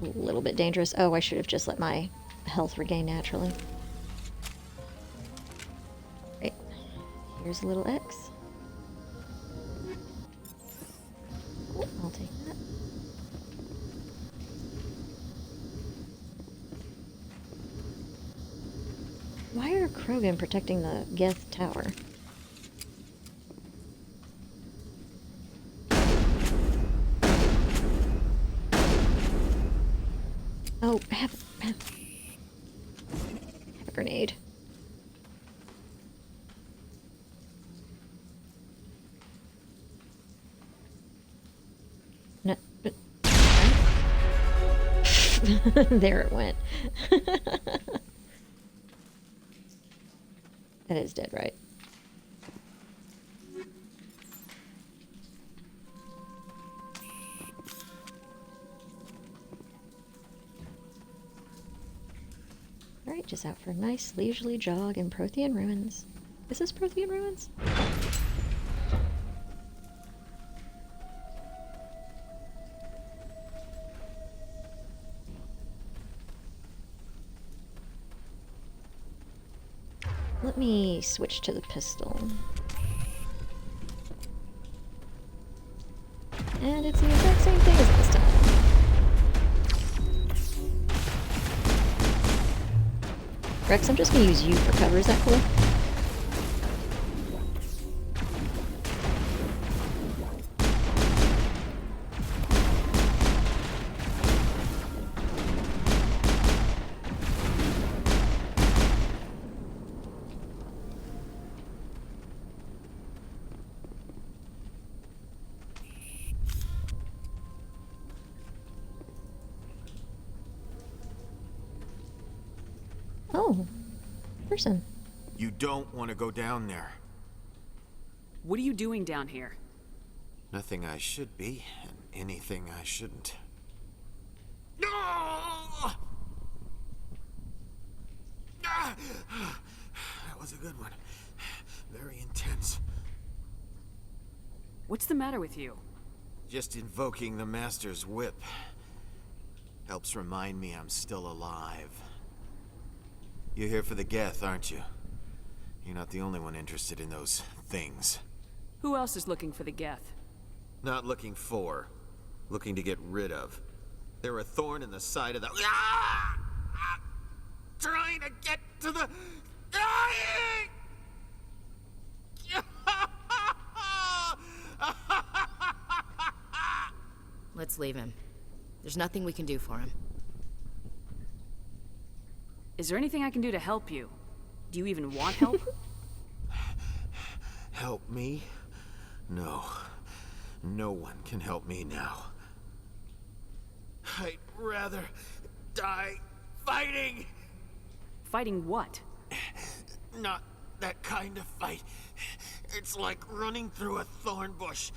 little bit dangerous. Oh, I should have just let my health regain naturally. Right. Here's a little X. Cool, I'll take that. Krogan protecting the Geth Tower. Oh, have a grenade. No, there it went. That is dead, right? Alright, just out for a nice leisurely jog in Prothean ruins. Is this Prothean ruins? Let me switch to the pistol. And it's the exact same thing as last time. Rex, I'm just gonna use you for cover, is that cool? Oh, person. You don't want to go down there. What are you doing down here? Nothing I should be, and anything I shouldn't. That was a good one. Very intense. What's the matter with you? Just invoking the Master's whip helps remind me I'm still alive. You're here for the Geth, aren't you? You're not the only one interested in those things. Who else is looking for the Geth? Not looking for. Looking to get rid of. They're a thorn in the side of the... Trying to get to the... Let's leave him. There's nothing we can do for him. Is there anything I can do to help you? Do you even want help? Help me? No. No one can help me now. I'd rather die fighting! Fighting what? Not that kind of fight. It's like running through a thorn bush.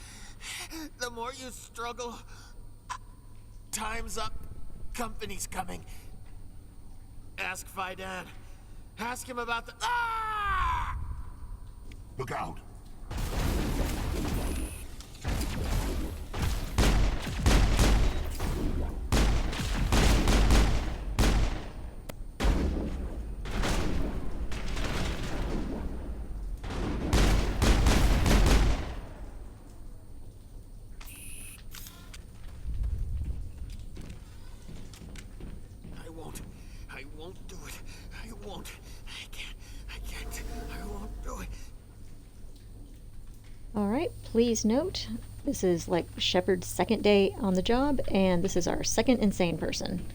The more you struggle, time's up, company's coming. Ask Faidan. Ask him about the... Ah! Look out! I won't do it. I won't. I can't. I won't do it. Alright, please note, this is like Shepard's second day on the job, and this is our second insane person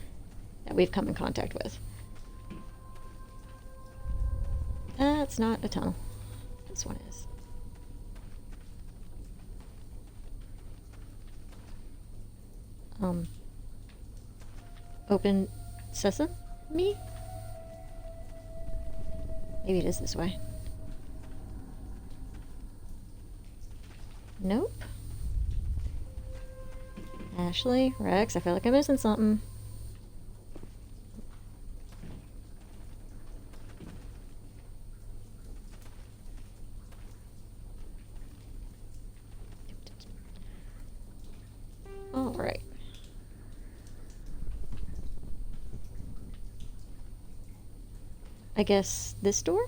that we've come in contact with. That's not a tunnel. This one is. Open sesame? Me? Maybe it is this way. Nope. Ashley, Rex, I feel like I'm missing something. All right. I guess this door?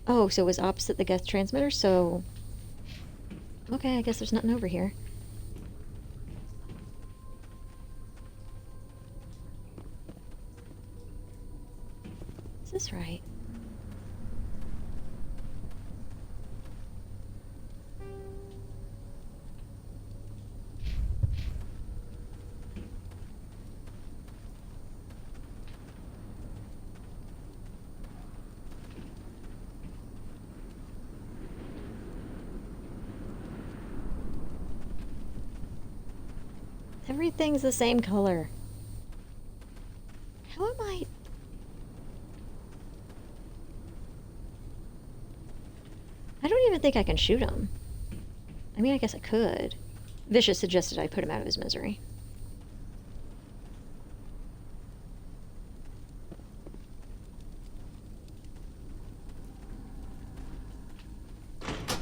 Oh, so it was opposite the Geth transmitter, so... Okay, I guess there's nothing over here. this right? Everything's the same color. How am I? I don't even think I can shoot him. I mean, I guess I could. Vicious suggested I put him out of his misery.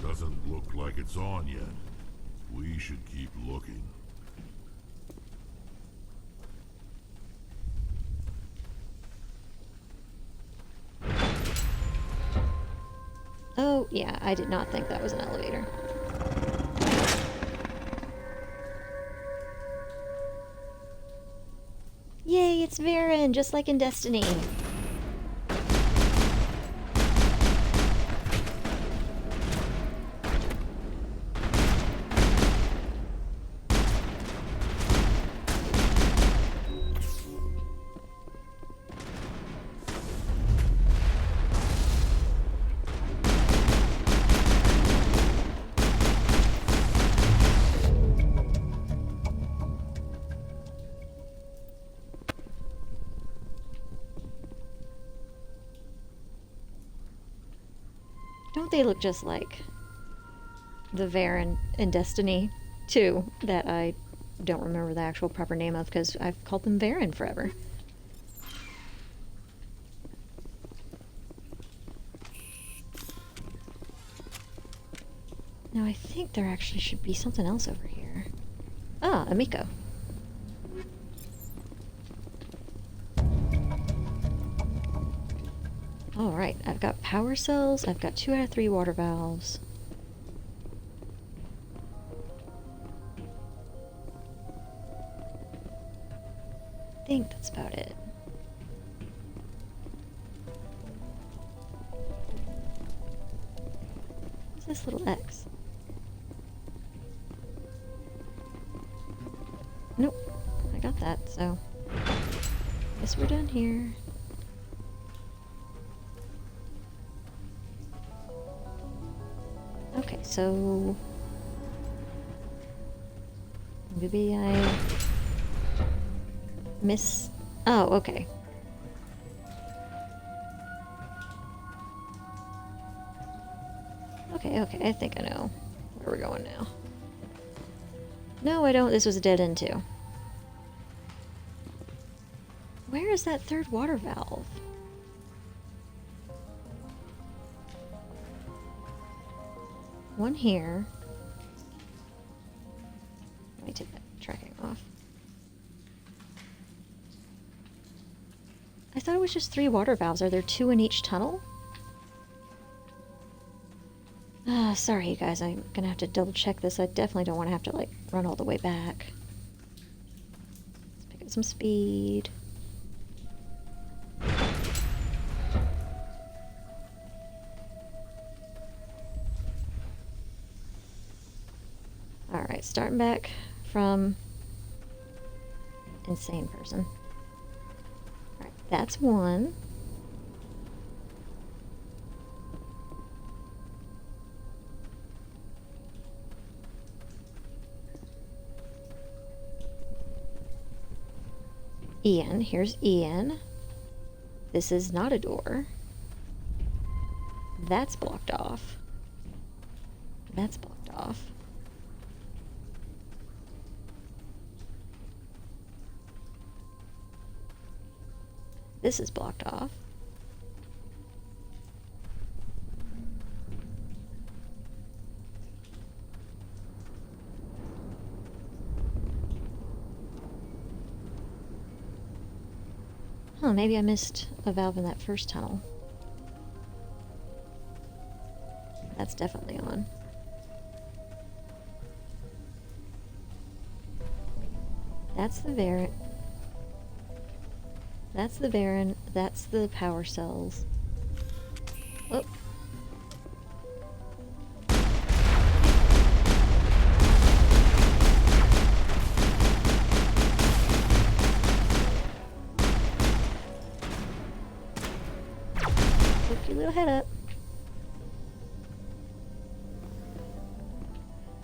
Doesn't look like it's on yet. We should keep looking. Oh, yeah, I did not think that was an elevator. Yay, it's Varen, just like in Destiny. Don't they look just like the Varen in Destiny 2 that I don't remember the actual proper name of because I've called them Varen forever? Now I think there actually should be something else over here. Ah, Amico. Alright, I've got power cells, I've got 2 out of 3 water valves. I think that's about it. What's this little X? Nope, I got that, so guess we're done here. Okay, so maybe I miss. Oh, okay. Okay, I think I know where we're going now. No, I don't. This was a dead end too. Where is that third water valve? One here. Let me take that tracking off. I thought it was just 3 water valves. Are there 2 in each tunnel? Sorry you guys, I'm gonna have to double check this. I definitely don't want to have to like run all the way back. Let's pick up some speed. Alright, starting back from insane person. Alright, that's 1. Ian, here's Ian. This is not a door. That's blocked off. That's blocked off. This is blocked off. Huh, maybe I missed a valve in that first tunnel. That's definitely on. That's the That's the Varen. That's the power cells. Oh. Poke your little head up.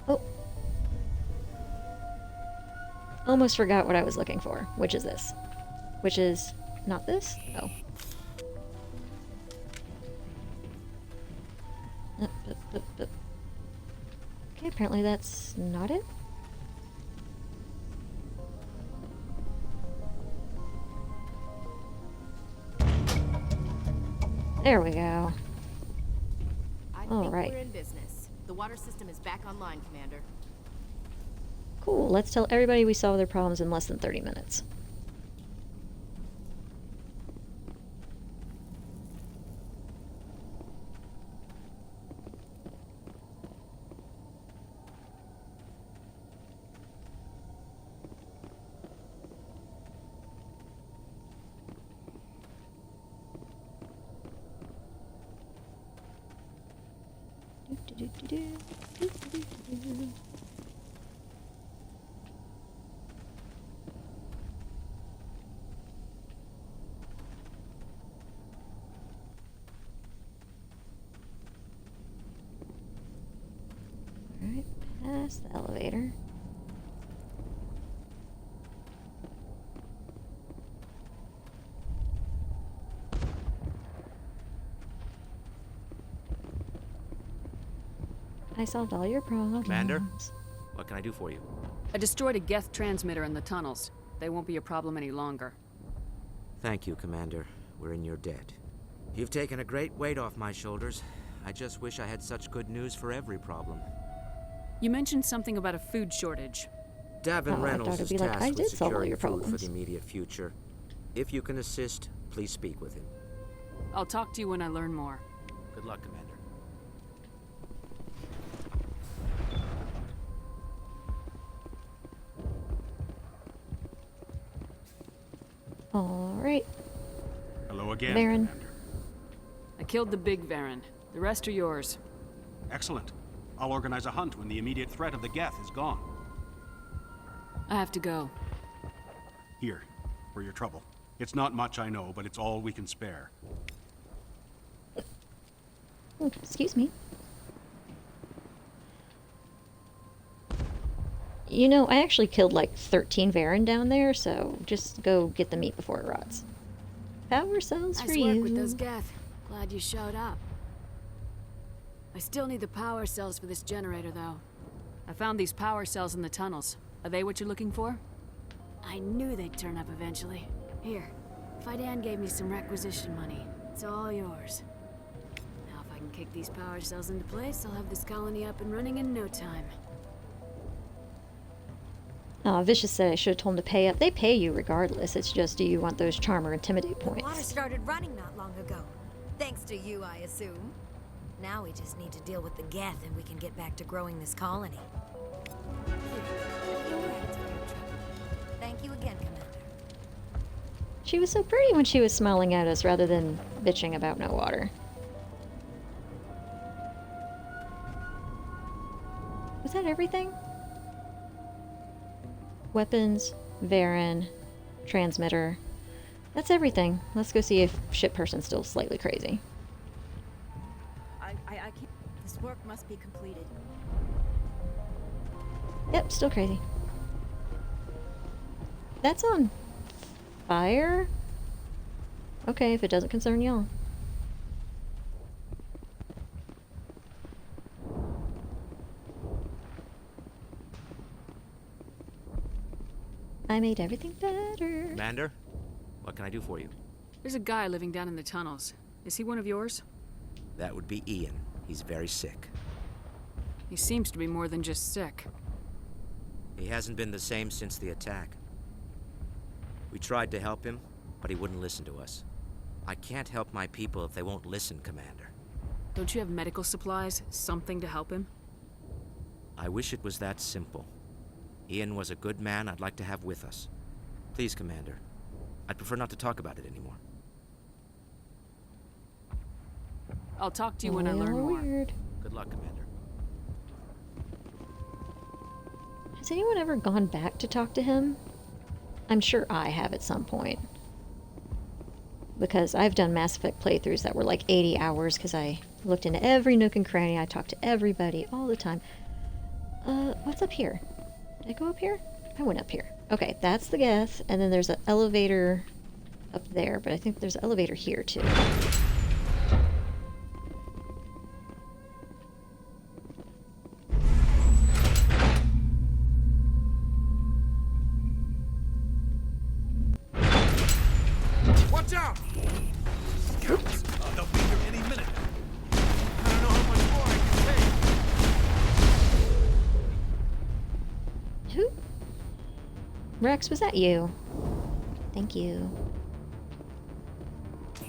Oh. Almost forgot what I was looking for, which is this. Which is not this? Oh. Okay, apparently that's not it. There we go. I All think right. we're in business. The water system is back online, Commander. Cool, let's tell everybody we solved their problems in less than 30 minutes. Alright, past the elevator. I solved all your problems. Commander, what can I do for you? I destroyed a Geth transmitter in the tunnels. They won't be a problem any longer. Thank you, Commander. We're in your debt. You've taken a great weight off my shoulders. I just wish I had such good news for every problem. You mentioned something about a food shortage. Davin Oh, I Reynolds thought it'd is be like, tasked I with did solve all securing your food for problems. the immediate future. If you can assist, please speak with him. I'll talk to you when I learn more. Good luck, Commander. Alright. Hello again, Varen. Commander. I killed the big Varen. The rest are yours. Excellent. I'll organize a hunt when the immediate threat of the Geth is gone. I have to go. Here, for your trouble. It's not much, I know, but it's all we can spare. Oh, excuse me. You know, I actually killed like 13 Varen down there, so just go get the meat before it rots. Power cells for Nice you. work with those Geth. Glad you showed up. I still need the power cells for this generator, though. I found these power cells in the tunnels. Are they what you're looking for? I knew they'd turn up eventually. Here, Fidan gave me some requisition money. It's all yours. Now if I can kick these power cells into place, I'll have this colony up and running in no time. Vicious said I should have told him to pay up. They pay you regardless. It's just, do you want those charm or intimidate The water points? started running not long ago. Thanks to you, I assume. Now we just need to deal with the Geth and we can get back to growing this colony. Thank you again, Commander. She was so pretty when she was smiling at us rather than bitching about no water. Was that everything? Weapons, Varen, transmitter. That's everything. Let's go see if ship person's still slightly crazy. I can't. This work must be completed. Yep, still crazy. That's on fire? Okay, if it doesn't concern y'all. I made everything better. Commander, what can I do for you? There's a guy living down in the tunnels. Is he one of yours? That would be Ian. He's very sick. He seems to be more than just sick. He hasn't been the same since the attack. We tried to help him, but he wouldn't listen to us. I can't help my people if they won't listen, Commander. Don't you have medical supplies? Something to help him? I wish it was that simple. Ian was a good man I'd like to have with us. Please, Commander, I'd prefer not to talk about it anymore. I'll talk to you when I learn more. Weird. Good luck, Commander. Has anyone ever gone back to talk to him? I'm sure I have at some point. Because I've done Mass Effect playthroughs that were like 80 hours because I looked into every nook and cranny. I talked to everybody all the time. What's up here? Did I go up here? I went up here. Okay, that's the Geth, and then there's an elevator up there, but I think there's an elevator here too. Watch out! Scouts! They'll be here any minute. I don't know how much more I can take. Who? Rex, was that you? Thank you. Here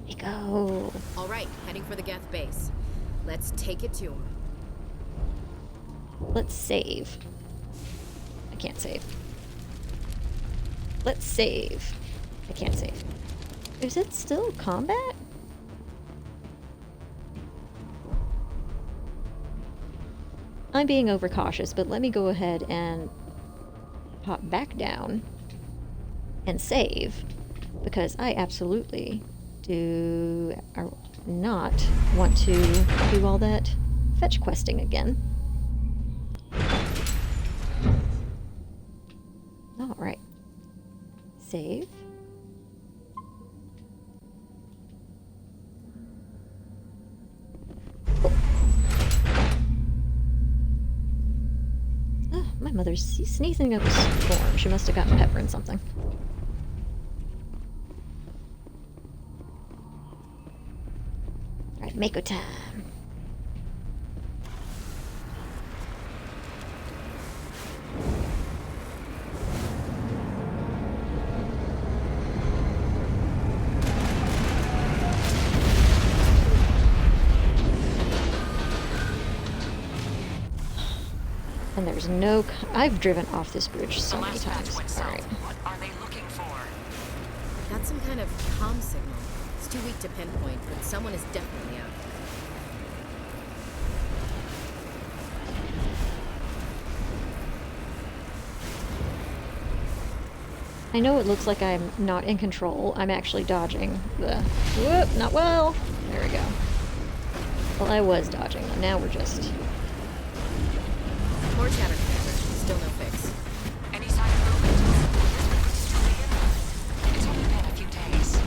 we go. All right, heading for the Geth base. Let's take it to him. Let's save. I can't save. Let's save. I can't save. Is it still combat? I'm being overcautious, but let me go ahead and pop back down and save, because I absolutely do not want to do all that fetch questing again. Alright. Save. Oh, my mother's sneezing up a storm. She must have gotten pepper in something. Alright, Mako time. And there's no... I've driven off this bridge so many times. Alright. What are they looking for? Got some kind of comm signal. It's too weak to pinpoint, but someone is definitely out there. I know it looks like I'm not in control. I'm actually dodging the... Whoop, not well. There we go. Well, I was dodging. Now we're just... More chatter, Commander. Still no fix. Any sign of movement? It's only been a few days.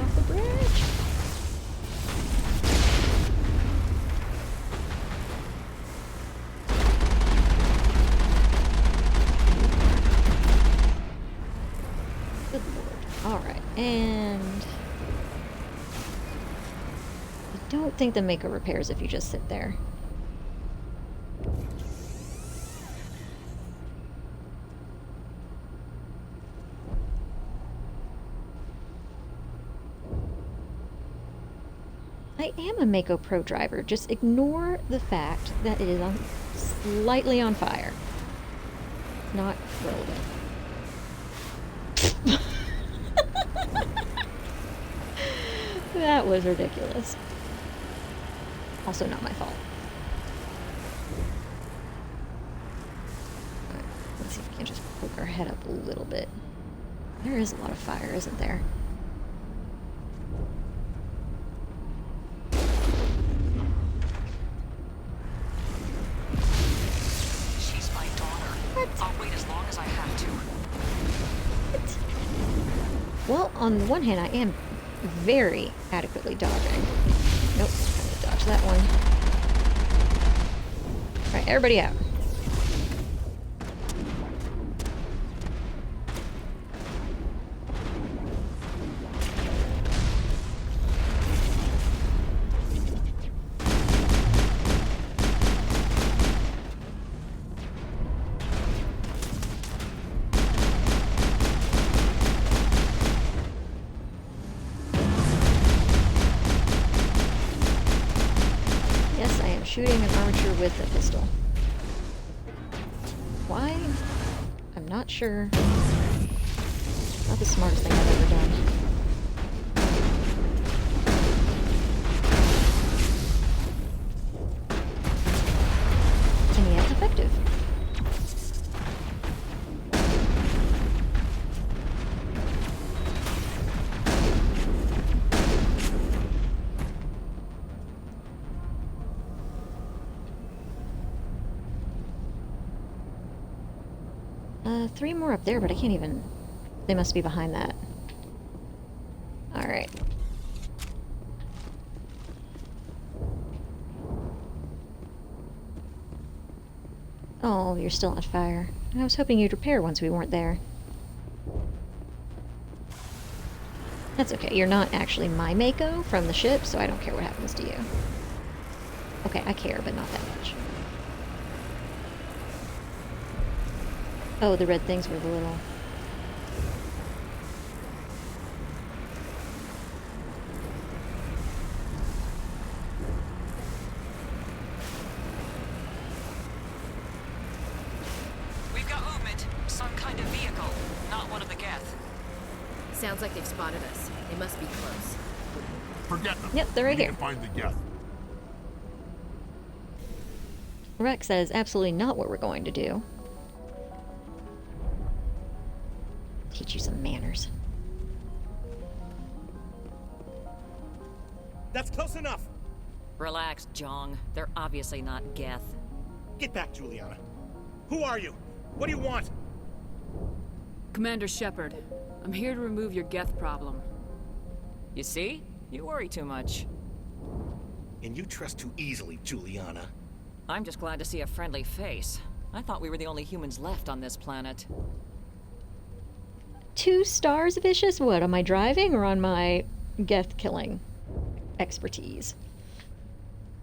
off the bridge. Good lord. Alright, and... I don't think the Mako repairs if you just sit there. I am a Mako Pro driver. Just ignore the fact that it is slightly on fire. Not thrilled. That was ridiculous. Also not my fault. Alright, let's see if we can just poke our head up a little bit. There is a lot of fire, isn't there? She's my daughter. I'll wait as long as I have to. Well, on the one hand, I am very adequately dodging. Nope, I'm gonna dodge that one. Alright, everybody out. with a pistol. Why? I'm not sure. Not the smartest thing I've ever done. And yet effective. Three more up there, but I can't even... They must be behind that. Alright. Oh, you're still on fire. I was hoping you'd repair once we weren't there. That's okay. You're not actually my Mako from the ship, so I don't care what happens to you. Okay, I care, but not that much. Oh, the red things were the little... We've got movement. Some kind of vehicle. Not one of the Geth. Sounds like they've spotted us. They must be close. Forget them. Yep, they're right We here. need to find the Geth. Rex says absolutely not what we're going to do. Teach you some manners. That's close enough. Relax, Jong. They're obviously not Geth. Get back, Juliana. Who are you? What do you want? Commander Shepard, I'm here to remove your Geth problem. You see? You worry too much. And you trust too easily, Juliana. I'm just glad to see a friendly face. I thought we were the only humans left on this planet. 2 stars, Vicious? What, on my driving or on my Geth killing expertise?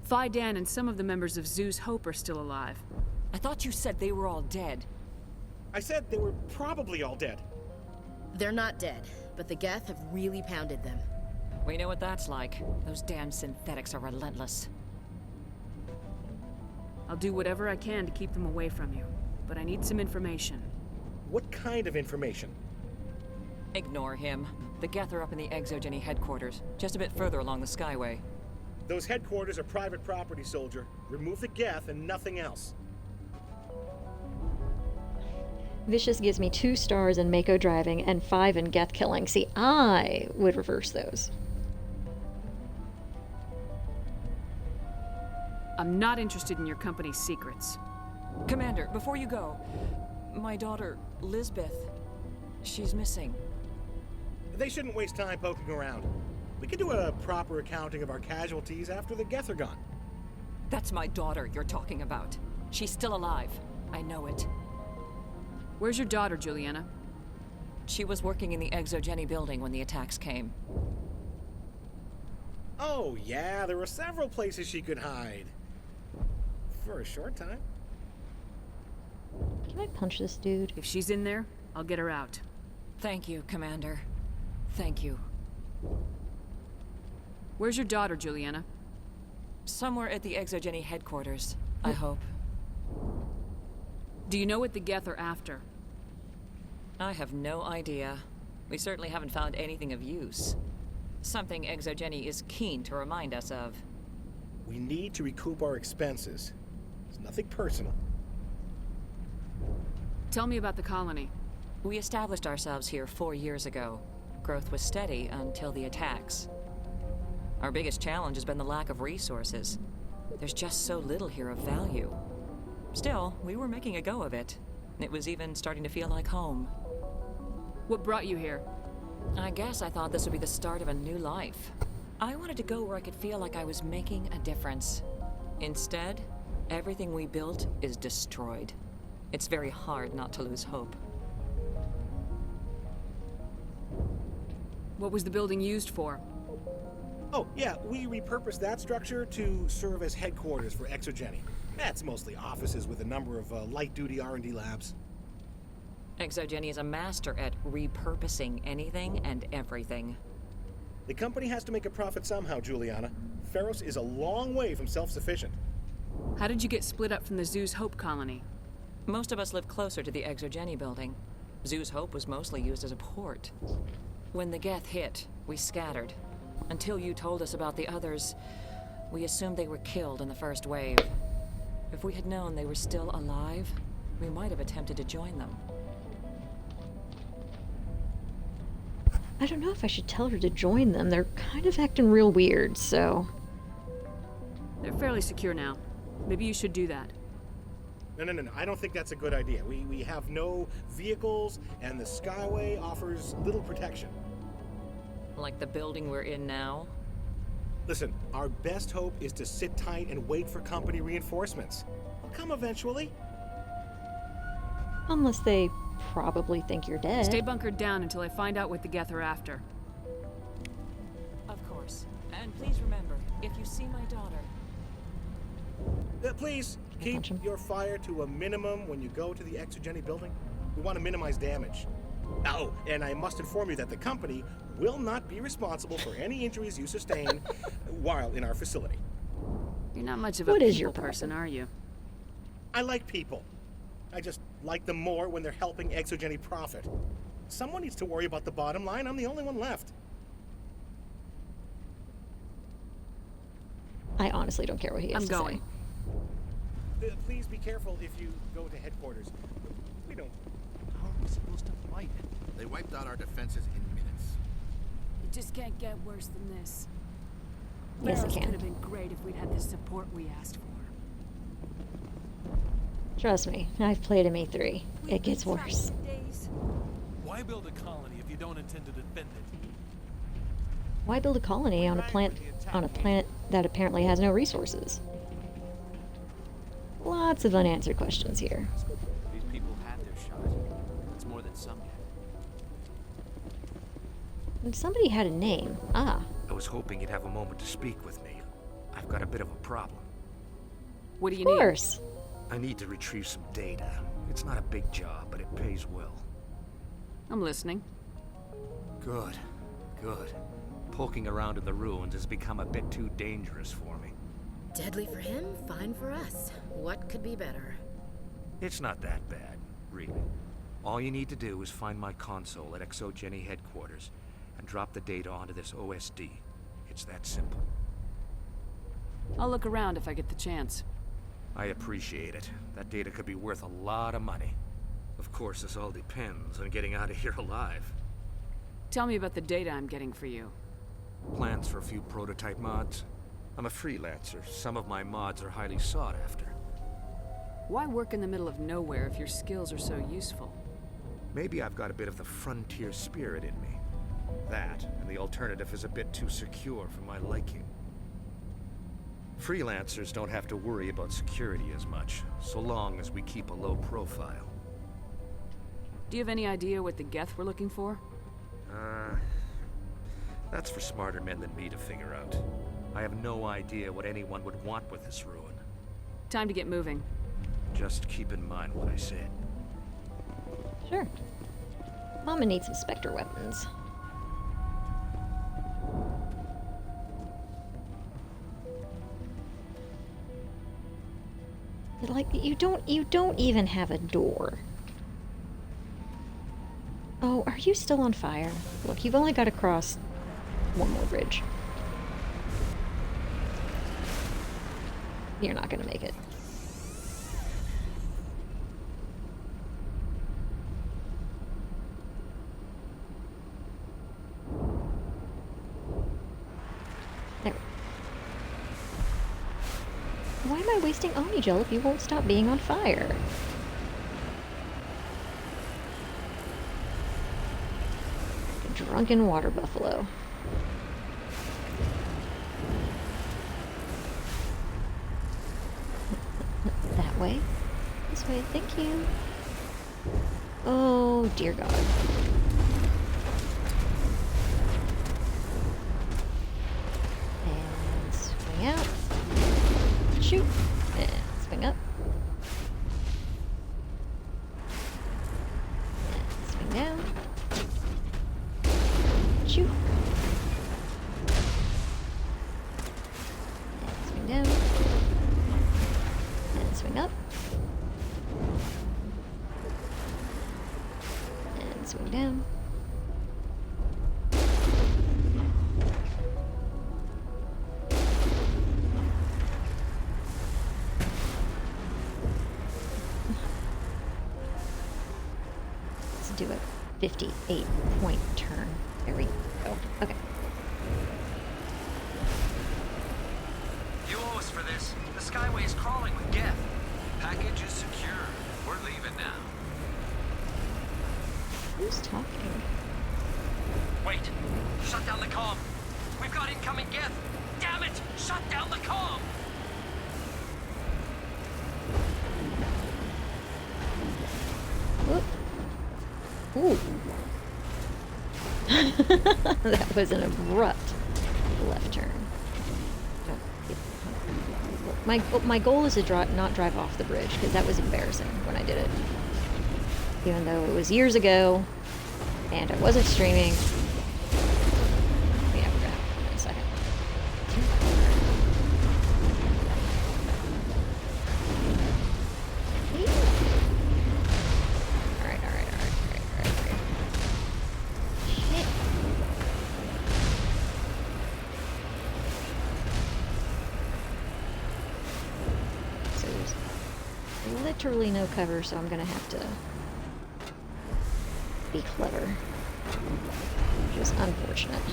Phi Dan and some of the members of Zoo's Hope are still alive. I thought you said they were all dead. I said they were probably all dead. They're not dead, but the Geth have really pounded them. We know what that's like. Those damn synthetics are relentless. I'll do whatever I can to keep them away from you, but I need some information. What kind of information? Ignore him. The Geth are up in the Exogeny headquarters, just a bit further along the Skyway. Those headquarters are private property, soldier. Remove the Geth and nothing else. Vicious gives me 2 stars in Mako driving and 5 in Geth killing. See, I would reverse those. I'm not interested in your company's secrets. Commander, before you go, my daughter, Lisbeth, she's missing. They shouldn't waste time poking around. We can do a proper accounting of our casualties after the Geth are gone. That's my daughter you're talking about. She's still alive. I know it. Where's your daughter, Juliana? She was working in the Exogeny building when the attacks came. Oh, yeah, there were several places she could hide. For a short time. Can I punch this dude? If she's in there, I'll get her out. Thank you, Commander. Thank you. Where's your daughter, Juliana? Somewhere at the Exogeny headquarters, I hope. Do you know what the Geth are after? I have no idea. We certainly haven't found anything of use. Something Exogeny is keen to remind us of. We need to recoup our expenses. It's nothing personal. Tell me about the colony. We established ourselves here 4 years ago. Growth was steady until the attacks. Our biggest challenge has been the lack of resources. There's just so little here of value. Still, we were making a go of it. It was even starting to feel like home. What brought you here? I guess I thought this would be the start of a new life. I wanted to go where I could feel like I was making a difference. Instead, everything we built is destroyed. It's very hard not to lose hope. What was the building used for? Oh, yeah, we repurposed that structure to serve as headquarters for Exogeny. That's mostly offices with a number of light-duty R&D labs. Exogeny is a master at repurposing anything and everything. The company has to make a profit somehow, Juliana. Feros is a long way from self-sufficient. How did you get split up from the Zoo's Hope colony? Most of us live closer to the Exogeny building. Zoo's Hope was mostly used as a port. When the Geth hit, we scattered. Until you told us about the others, we assumed they were killed in the first wave. If we had known they were still alive, we might have attempted to join them. I don't know if I should tell her to join them. They're kind of acting real weird, so... They're fairly secure now. Maybe you should do that. No. I don't think that's a good idea. We have no vehicles, and the Skyway offers little protection. Like the building we're in now? Listen, our best hope is to sit tight and wait for company reinforcements. They'll come eventually. Unless they probably think you're dead. Stay bunkered down until I find out what the Geth are after. Of course. And please remember, if you see my daughter... Please, keep your fire to a minimum when you go to the Exogeny building. We want to minimize damage. Oh, and I must inform you that the company will not be responsible for any injuries you sustain while in our facility. You're not much of a people person, are you? I like people. I just like them more when they're helping Exogeny profit. Someone needs to worry about the bottom line. I'm the only one left. I honestly don't care what he has to say. Please be careful if you go to headquarters. We don't... How are we supposed to fight? They wiped out our defenses in minutes. It just can't get worse than this. Yes, it Barrows can. could have been great if we'd had the support we asked for. Trust me, I've played ME3. It gets worse. Why build a colony if you don't intend to defend it? Why build a colony on a planet that apparently has no resources? Lots of unanswered questions here. These people had their shot. It's more than some get. And somebody had a name. Ah. I was hoping you'd have a moment to speak with me. I've got a bit of a problem. What do you need? Of course. I need to retrieve some data. It's not a big job, but it pays well. I'm listening. Good. Poking around in the ruins has become a bit too dangerous for me. Deadly for him, fine for us. What could be better? It's not that bad, really. All you need to do is find my console at Exogeny headquarters and drop the data onto this OSD. It's that simple. I'll look around if I get the chance. I appreciate it. That data could be worth a lot of money. Of course, this all depends on getting out of here alive. Tell me about the data I'm getting for you. Plans for a few prototype mods. I'm a freelancer. Some of my mods are highly sought after. Why work in the middle of nowhere if your skills are so useful? Maybe I've got a bit of the frontier spirit in me. That, and the alternative is a bit too secure for my liking. Freelancers don't have to worry about security as much, so long as we keep a low profile. Do you have any idea what the Geth were looking for? That's for smarter men than me to figure out. I have no idea what anyone would want with this ruin. Time to get moving. Just keep in mind what I said. Sure. Mama needs some Spectre weapons. Like, you don't even have a door. Oh, are you still on fire? Look, you've only got to cross one more bridge. You're not gonna make it. There. Why am I wasting Oni Gel if you won't stop being on fire? Drunken water buffalo. That way? This way, thank you. Oh, dear God. And swing out. Shoot. And swing up. And swing down. Shoot. And swing down. down. Let's do a 58-point turn. There we go. Okay. You owe us for this. The Skyway is crawling with Geth. Package is secure. We're leaving now. Who's talking? Wait! Shut down the comm! We've got incoming Geth! Damn it! Shut down the comm! Whoop. Ooh. That was an abrupt left turn. My goal is to not drive off the bridge, because that was embarrassing when I did it. Even though it was years ago, and I wasn't streaming. Yeah, we're gonna have to in a second. Alright. Shit. So there's literally no cover, so I'm gonna have to be clever, which is unfortunate.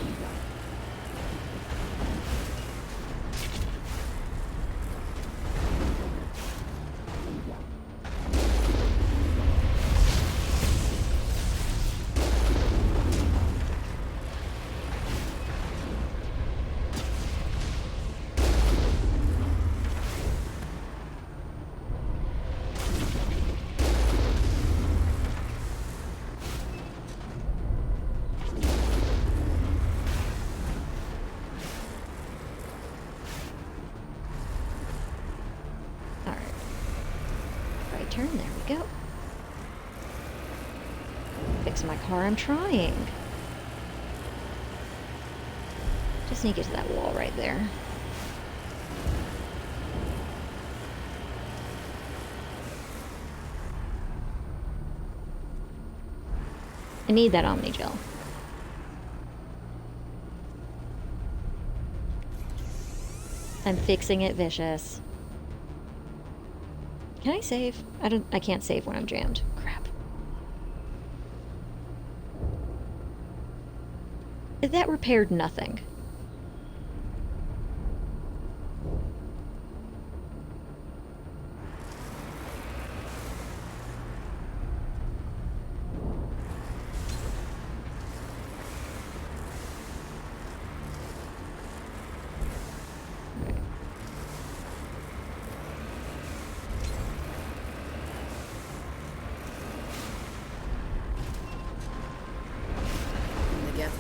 Turn, there we go. Fix my car, I'm trying. Just need to get to that wall right there. I need that Omni Gel. I'm fixing it, Vicious. Can I save? I can't save when I'm jammed. Crap. That repaired nothing.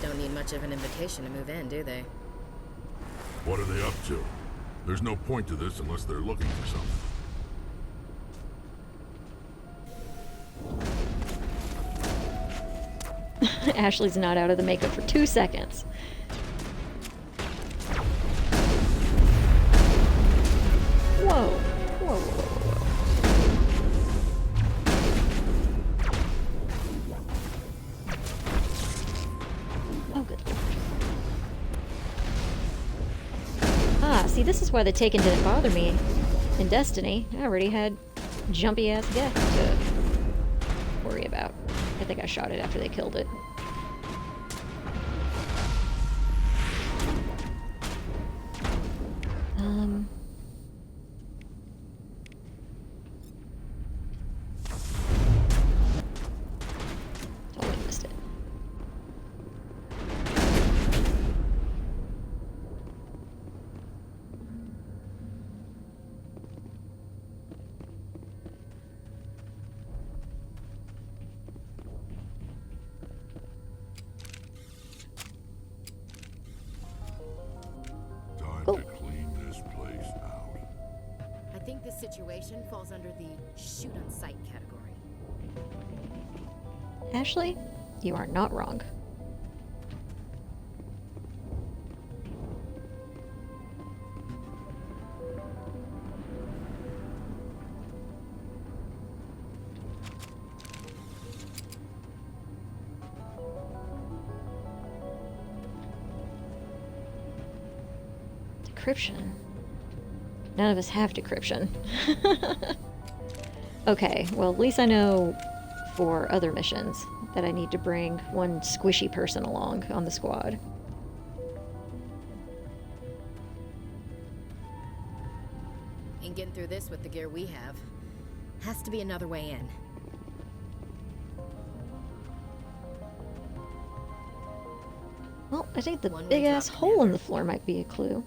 Don't need much of an invitation to move in, do they? What are they up to? There's no point to this unless they're looking for something. Ashley's not out of the makeup for 2 seconds. Whoa. Whoa. Oh, good lord. Ah, see, this is why the Taken didn't bother me in Destiny. I already had jumpy-ass Geth to worry about. I think I shot it after they killed it. Totally missed it. Time Cool. to clean this place out. I think this situation falls under the shoot on sight category. Ashley, you are not wrong. decryption. None of us have decryption. Okay, well, at least I know for other missions that I need to bring one squishy person along on the squad. Ain't getting through this with the gear we have. Has to be another way in. Well, I think the big-ass hole in the floor might be a clue.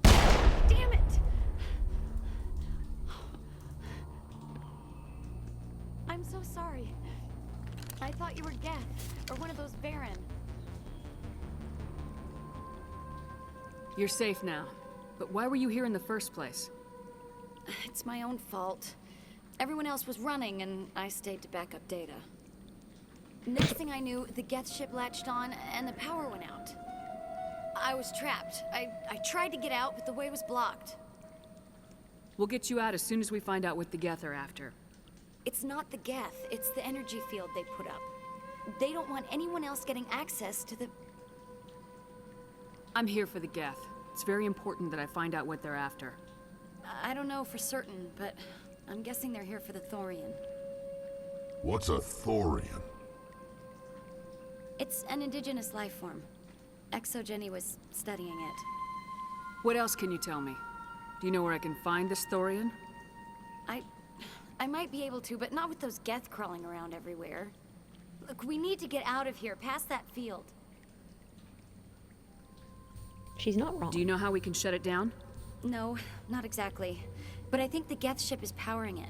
Damn it! I'm so sorry. I thought you were Geth, or one of those Baron. You're safe now. But why were you here in the first place? It's my own fault. Everyone else was running, and I stayed to back up data. Next thing I knew, the Geth ship latched on, and the power went out. I was trapped. I tried to get out, but the way was blocked. We'll get you out as soon as we find out what the Geth are after. It's not the Geth, it's the energy field they put up. They don't want anyone else getting access to the... I'm here for the Geth. It's very important that I find out what they're after. I don't know for certain, but I'm guessing they're here for the Thorian. What's a Thorian? It's an indigenous life form. ExoGenny was studying it. What else can you tell me? Do you know where I can find this Thorian? I might be able to, but not with those Geth crawling around everywhere. Look, we need to get out of here, past that field. She's not wrong. Do you know how we can shut it down? No, not exactly. But I think the Geth ship is powering it.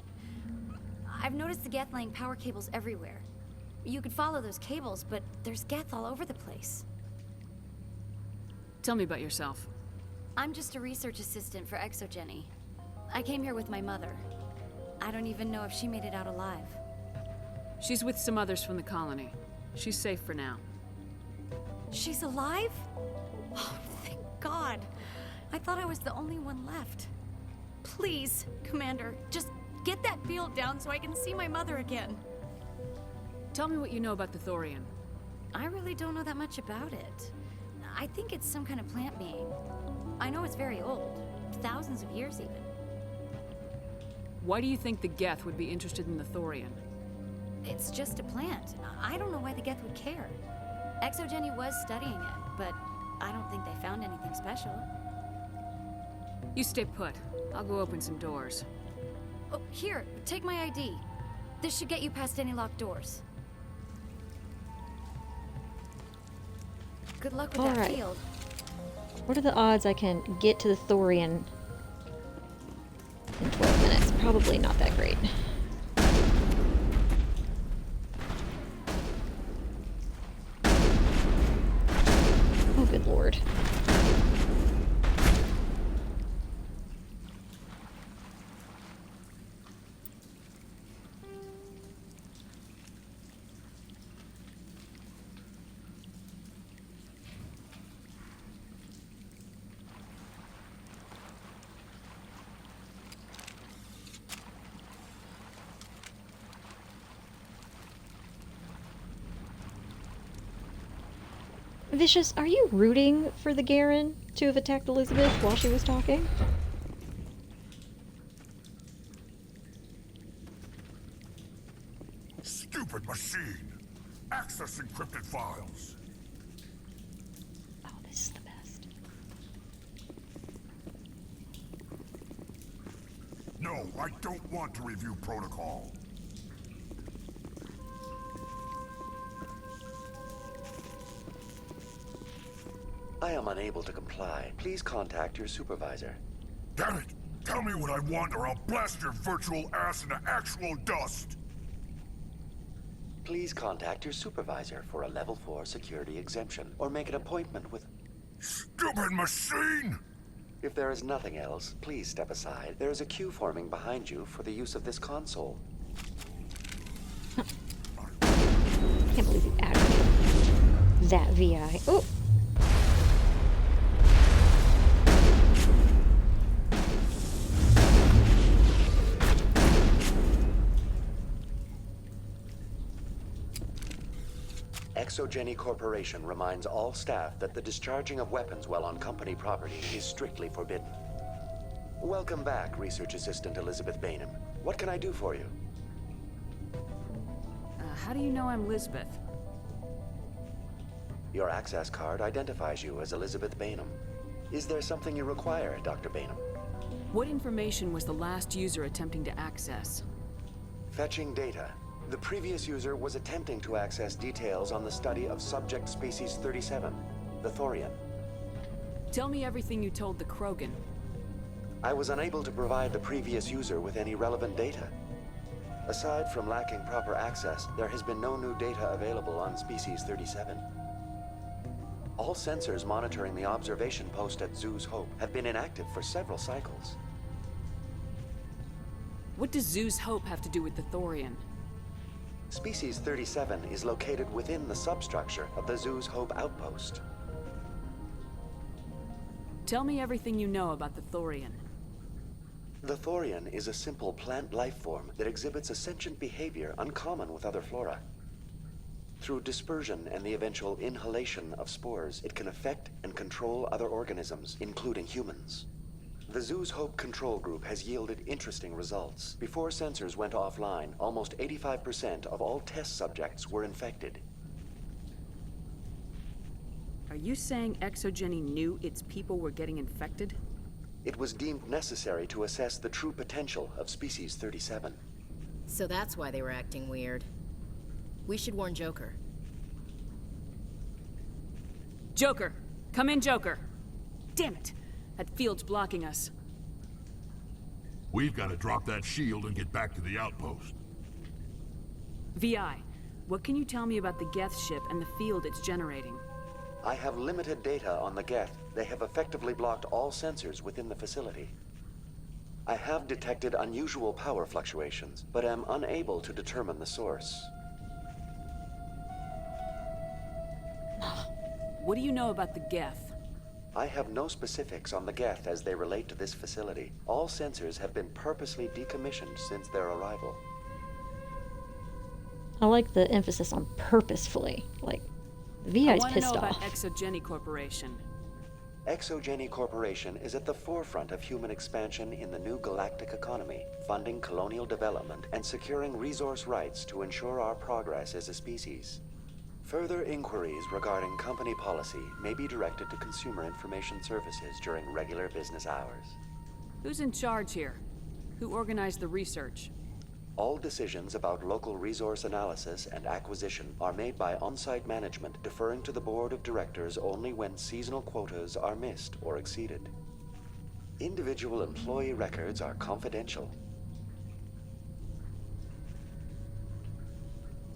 I've noticed the Geth laying power cables everywhere. You could follow those cables, but there's Geth all over the place. Tell me about yourself. I'm just a research assistant for ExoGenny. I came here with my mother. I don't even know if she made it out alive. She's with some others from the colony. She's safe for now. She's alive? Oh, thank God. I thought I was the only one left. Please, Commander, just get that field down so I can see my mother again. Tell me what you know about the Thorian. I really don't know that much about it. I think it's some kind of plant being. I know it's very old. Thousands of years, even. Why do you think the Geth would be interested in the Thorian? It's just a plant. I don't know why the Geth would care. ExoGenny was studying it, but I don't think they found anything special. You stay put. I'll go open some doors. Oh, here, take my ID. This should get you past any locked doors. Good luck with that Alright. field. What are the odds I can get to the Thorian in 12 minutes? Probably not that great. Oh, good lord. Vicious, are you rooting for the Garen to have attacked Elizabeth while she was talking? Stupid machine! Access encrypted files! Oh, this is the best. No, I don't want to review protocol. I am unable to comply. Please contact your supervisor. Damn it! Tell me what I want or I'll blast your virtual ass into actual dust! Please contact your supervisor for a level 4 security exemption, or make an appointment with... Stupid machine! If there is nothing else, please step aside. There is a queue forming behind you for the use of this console. I can't believe you added that VI. Oh! Exogeny Corporation reminds all staff that the discharging of weapons while on company property is strictly forbidden. Welcome back, Research Assistant Elizabeth Bainham. What can I do for you? How do you know I'm Lisbeth? Your access card identifies you as Elizabeth Bainham. Is there something you require, Dr. Bainham? What information was the last user attempting to access? Fetching data. The previous user was attempting to access details on the study of subject species 37, the Thorian. Tell me everything you told the Krogan. I was unable to provide the previous user with any relevant data. Aside from lacking proper access, there has been no new data available on species 37. All sensors monitoring the observation post at Zoo's Hope have been inactive for several cycles. What does Zoo's Hope have to do with the Thorian? Species 37 is located within the substructure of the Zoo's Hope outpost. Tell me everything you know about the Thorian. The Thorian is a simple plant life form that exhibits a sentient behavior uncommon with other flora. Through dispersion and the eventual inhalation of spores, it can affect and control other organisms, including humans. The Zoo's Hope control group has yielded interesting results. Before sensors went offline, almost 85% of all test subjects were infected. Are you saying Exogeny knew its people were getting infected? It was deemed necessary to assess the true potential of species 37. So that's why they were acting weird. We should warn Joker. Joker! Come in, Joker! Damn it! That field's blocking us. We've got to drop that shield and get back to the outpost. VI, what can you tell me about the Geth ship and the field it's generating? I have limited data on the Geth. They have effectively blocked all sensors within the facility. I have detected unusual power fluctuations, but am unable to determine the source. What do you know about the Geth? I have no specifics on the Geth as they relate to this facility. All sensors have been purposely decommissioned since their arrival. I like the emphasis on purposefully. Like, VI's pissed off. I want to know about Exogeny Corporation. Exogeny Corporation is at the forefront of human expansion in the new galactic economy, funding colonial development and securing resource rights to ensure our progress as a species. Further inquiries regarding company policy may be directed to Consumer Information Services during regular business hours. Who's in charge here? Who organized the research? All decisions about local resource analysis and acquisition are made by on-site management, deferring to the board of directors only when seasonal quotas are missed or exceeded. Individual employee records are confidential.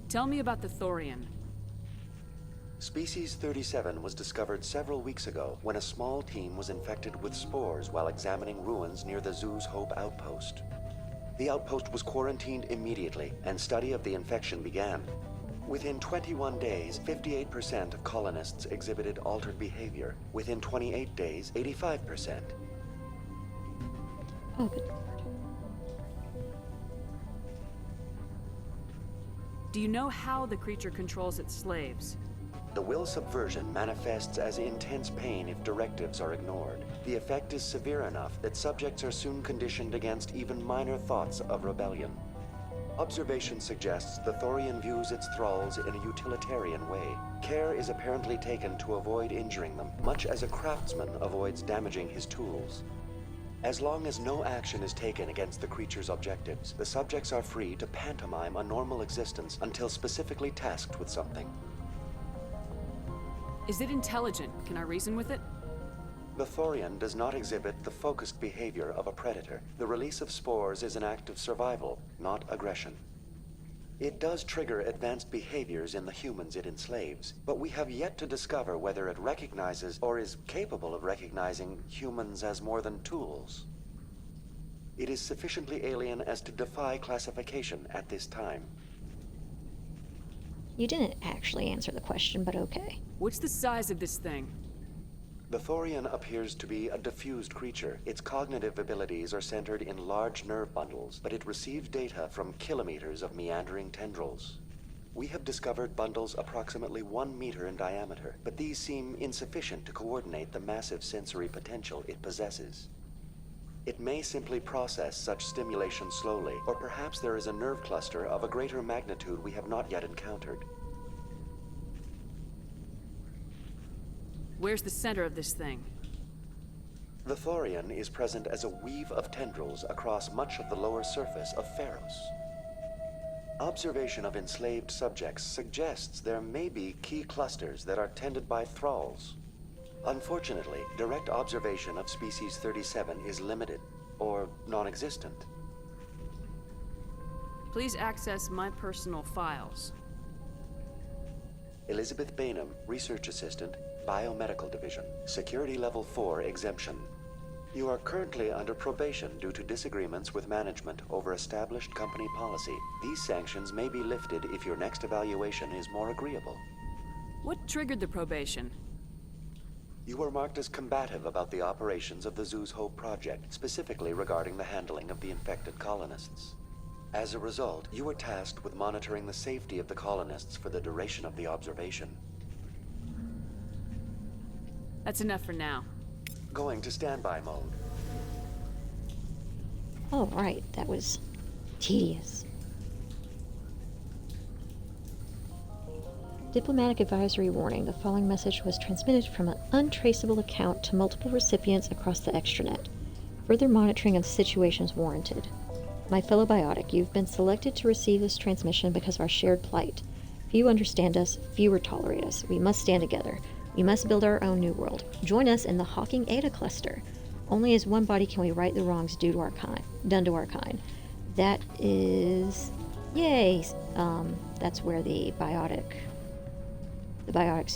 Tell me about the Thorian. Species 37 was discovered several weeks ago when a small team was infected with spores while examining ruins near the Zoo's Hope outpost. The outpost was quarantined immediately, and study of the infection began. Within 21 days, 58% of colonists exhibited altered behavior. Within 28 days, 85%. Oh, good. Do you know how the creature controls its slaves? The will subversion manifests as intense pain if directives are ignored. The effect is severe enough that subjects are soon conditioned against even minor thoughts of rebellion. Observation suggests the Thorian views its thralls in a utilitarian way. Care is apparently taken to avoid injuring them, much as a craftsman avoids damaging his tools. As long as no action is taken against the creature's objectives, the subjects are free to pantomime a normal existence until specifically tasked with something. Is it intelligent? Can I reason with it? The Thorian does not exhibit the focused behavior of a predator. The release of spores is an act of survival, not aggression. It does trigger advanced behaviors in the humans it enslaves, but we have yet to discover whether it recognizes or is capable of recognizing humans as more than tools. It is sufficiently alien as to defy classification at this time. You didn't actually answer the question, but okay. What's the size of this thing? The Thorian appears to be a diffused creature. Its cognitive abilities are centered in large nerve bundles, but it receives data from kilometers of meandering tendrils. We have discovered bundles approximately 1 meter in diameter, but these seem insufficient to coordinate the massive sensory potential it possesses. It may simply process such stimulation slowly, or perhaps there is a nerve cluster of a greater magnitude we have not yet encountered. Where's the center of this thing? The thorian is present as a weave of tendrils across much of the lower surface of Pharos. Observation of enslaved subjects suggests there may be key clusters that are tended by thralls. Unfortunately, direct observation of species 37 is limited, or non-existent. Please access my personal files. Elizabeth Bainham, Research Assistant, Biomedical Division, Security Level 4 exemption. You are currently under probation due to disagreements with management over established company policy. These sanctions may be lifted if your next evaluation is more agreeable. What triggered the probation? You were marked as combative about the operations of the Zoo's Hope project, specifically regarding the handling of the infected colonists. As a result, you were tasked with monitoring the safety of the colonists for the duration of the observation. That's enough for now. Going to standby mode. Oh, right. That was tedious. Diplomatic advisory warning. The following message was transmitted from an untraceable account to multiple recipients across the extranet. Further monitoring of the situation is warranted. My fellow biotic, you've been selected to receive this transmission because of our shared plight. Few understand us, fewer tolerate us. We must stand together. We must build our own new world. Join us in the Hawking Ada cluster. Only as one body can we right the wrongs done to our kind. That is... Yay! That's where the biotics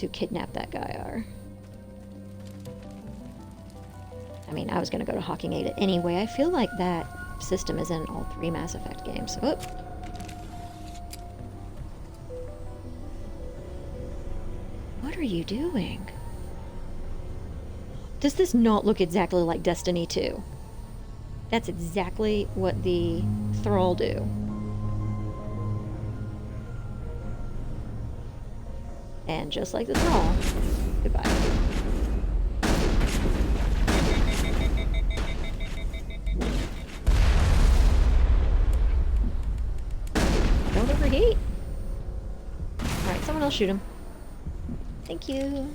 who kidnapped that guy are. I mean, I was gonna go to Hawking Ada anyway. I feel like that system is in all 3 Mass Effect games. Oh. What are you doing? Does this not look exactly like Destiny 2? That's exactly what the Thrall do. And just like the Thrall, goodbye. Don't overheat. Alright, someone else shoot him. Thank you.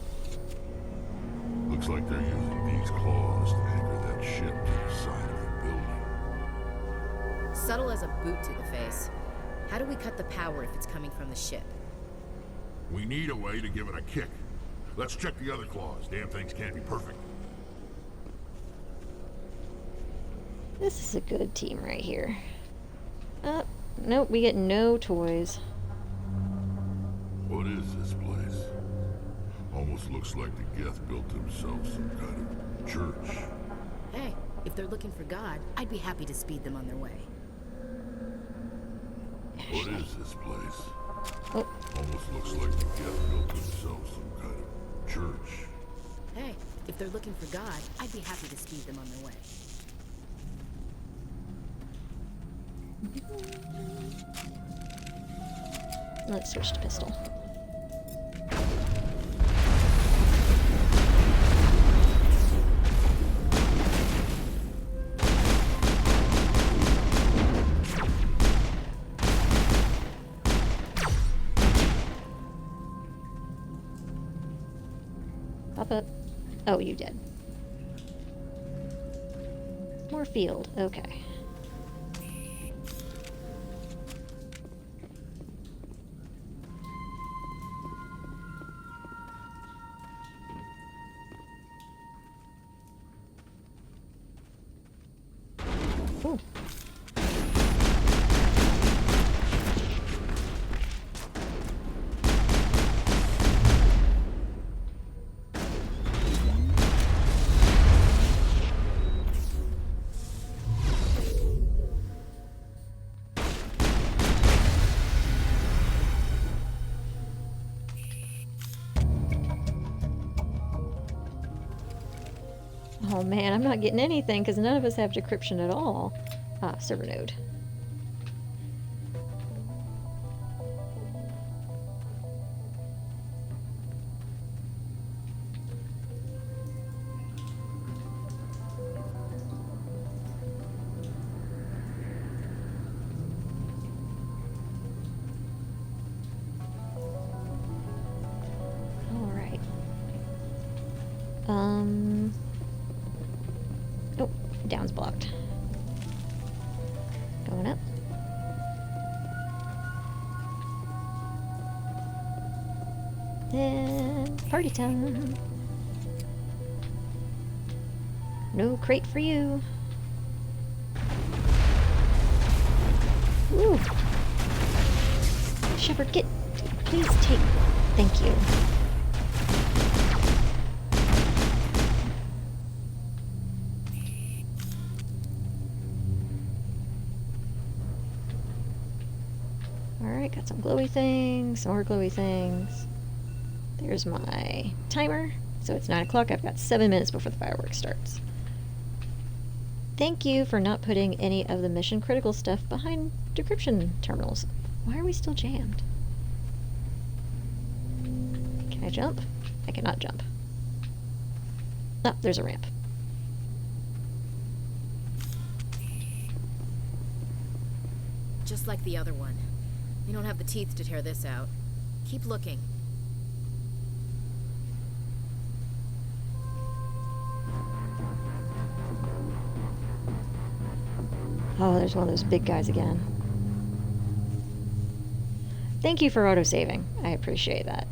Looks like they're using these claws to anchor that ship to the side of the building. Subtle as a boot to the face. How do we cut the power if it's coming from the ship? We need a way to give it a kick. Let's check the other claws. Damn things can't be perfect. This is a good team right here. Nope, we get no toys. What is this place? Almost looks like the Geth built themselves some kind of church. Hey, if they're looking for God, I'd be happy to speed them on their way. What is this place? Oh. Almost looks like the Geth built themselves some kind of church. Hey, if they're looking for God, I'd be happy to speed them on their way. Let's switch to pistol. Pop up. Oh, you did. More field. Okay. Ooh. Oh man, I'm not getting anything because none of us have decryption at all. Ah, server node. Then, party time. No crate for you. Ooh. Shepard, please take, thank you. Alright, got some glowy things, some more glowy things. There's my timer. So it's 9 o'clock. I've got 7 minutes before the fireworks starts. Thank you for not putting any of the mission critical stuff behind decryption terminals. Why are we still jammed? Can I jump? I cannot jump. Oh, there's a ramp. Just like the other one. You don't have the teeth to tear this out. Keep looking. Oh, there's one of those big guys again. Thank you for auto-saving. I appreciate that.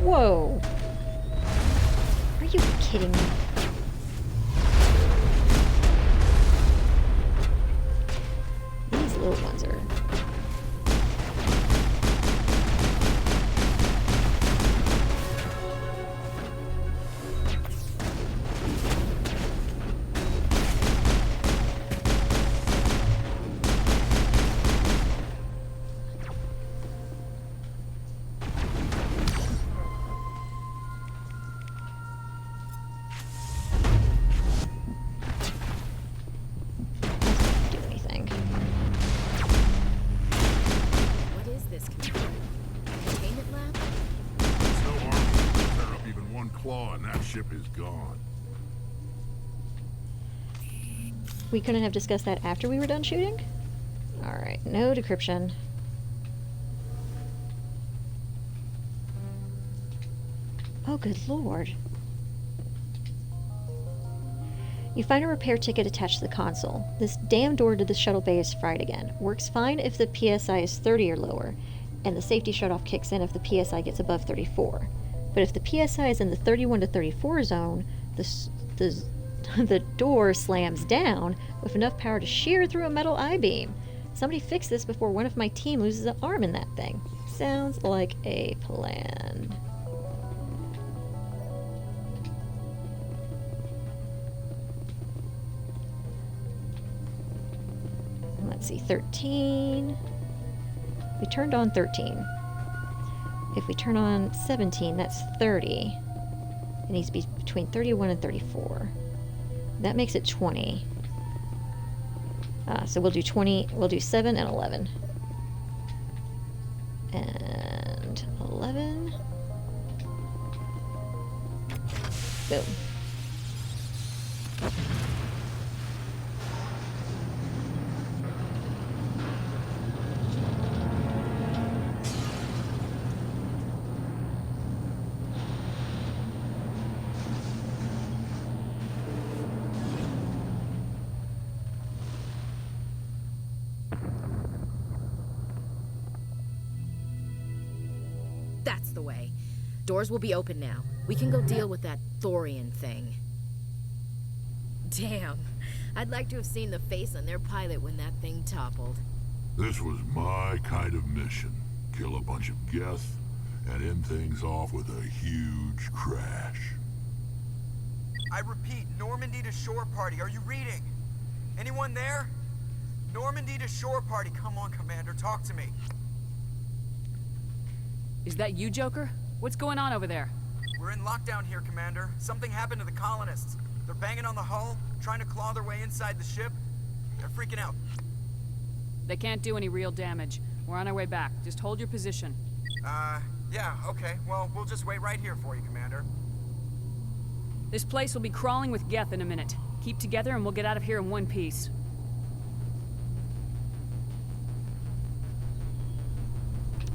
Whoa! Are you kidding me? These little ones are... Is gone. We couldn't have discussed that after we were done shooting? Alright, no decryption. Oh, good lord. You find a repair ticket attached to the console. This damn door to the shuttle bay is fried again. Works fine if the PSI is 30 or lower, and the safety shutoff kicks in if the PSI gets above 34. But if the PSI is in the 31 to 34 zone, the door slams down with enough power to shear through a metal I-beam. Somebody fix this before one of my team loses an arm in that thing. Sounds like a plan. Let's see, 13. We turned on 13. If we turn on 17, that's 30. It needs to be between 31 and 34. That makes it 20. So we'll do 20, we'll do 7 and 11. And 11. Boom. That's the way. Doors will be open now. We can go deal with that Thorian thing. Damn. I'd like to have seen the face on their pilot when that thing toppled. This was my kind of mission. Kill a bunch of Geth and end things off with a huge crash. I repeat, Normandy to shore party. Are you reading? Anyone there? Normandy to shore party. Come on, Commander. Talk to me. Is that you, Joker? What's going on over there? We're in lockdown here, Commander. Something happened to the colonists. They're banging on the hull, trying to claw their way inside the ship. They're freaking out. They can't do any real damage. We're on our way back. Just hold your position. Yeah, okay. Well, we'll just wait right here for you, Commander. This place will be crawling with Geth in a minute. Keep together and we'll get out of here in one piece.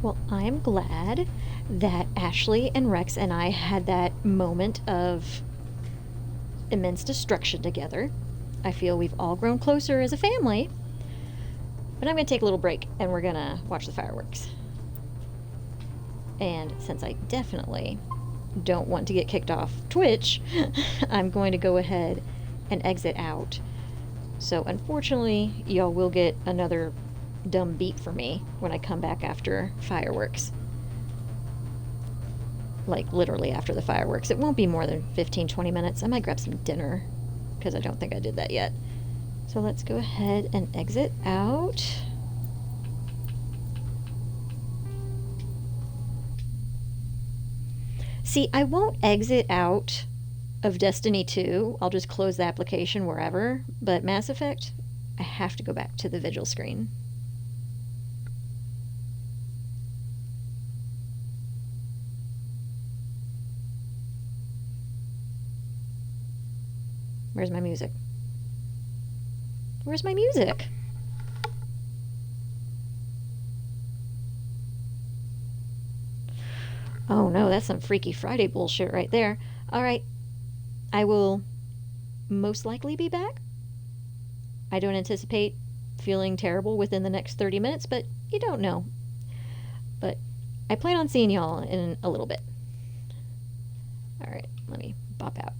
Well, I'm glad that Ashley and Rex and I had that moment of immense destruction together. I feel we've all grown closer as a family. But I'm going to take a little break, and we're going to watch the fireworks. And since I definitely don't want to get kicked off Twitch, I'm going to go ahead and exit out. So unfortunately, y'all will get another dumb beat for me when I come back after fireworks. Like, literally after the fireworks. It won't be more than 15-20 minutes. I might grab some dinner, because I don't think I did that yet. So let's go ahead and exit out. See, I won't exit out of Destiny 2. I'll just close the application wherever. But Mass Effect, I have to go back to the Vigil screen. Where's my music? Where's my music? Oh no, that's some Freaky Friday bullshit right there. Alright, I will most likely be back. I don't anticipate feeling terrible within the next 30 minutes, but you don't know. But I plan on seeing y'all in a little bit. Alright, let me bop out.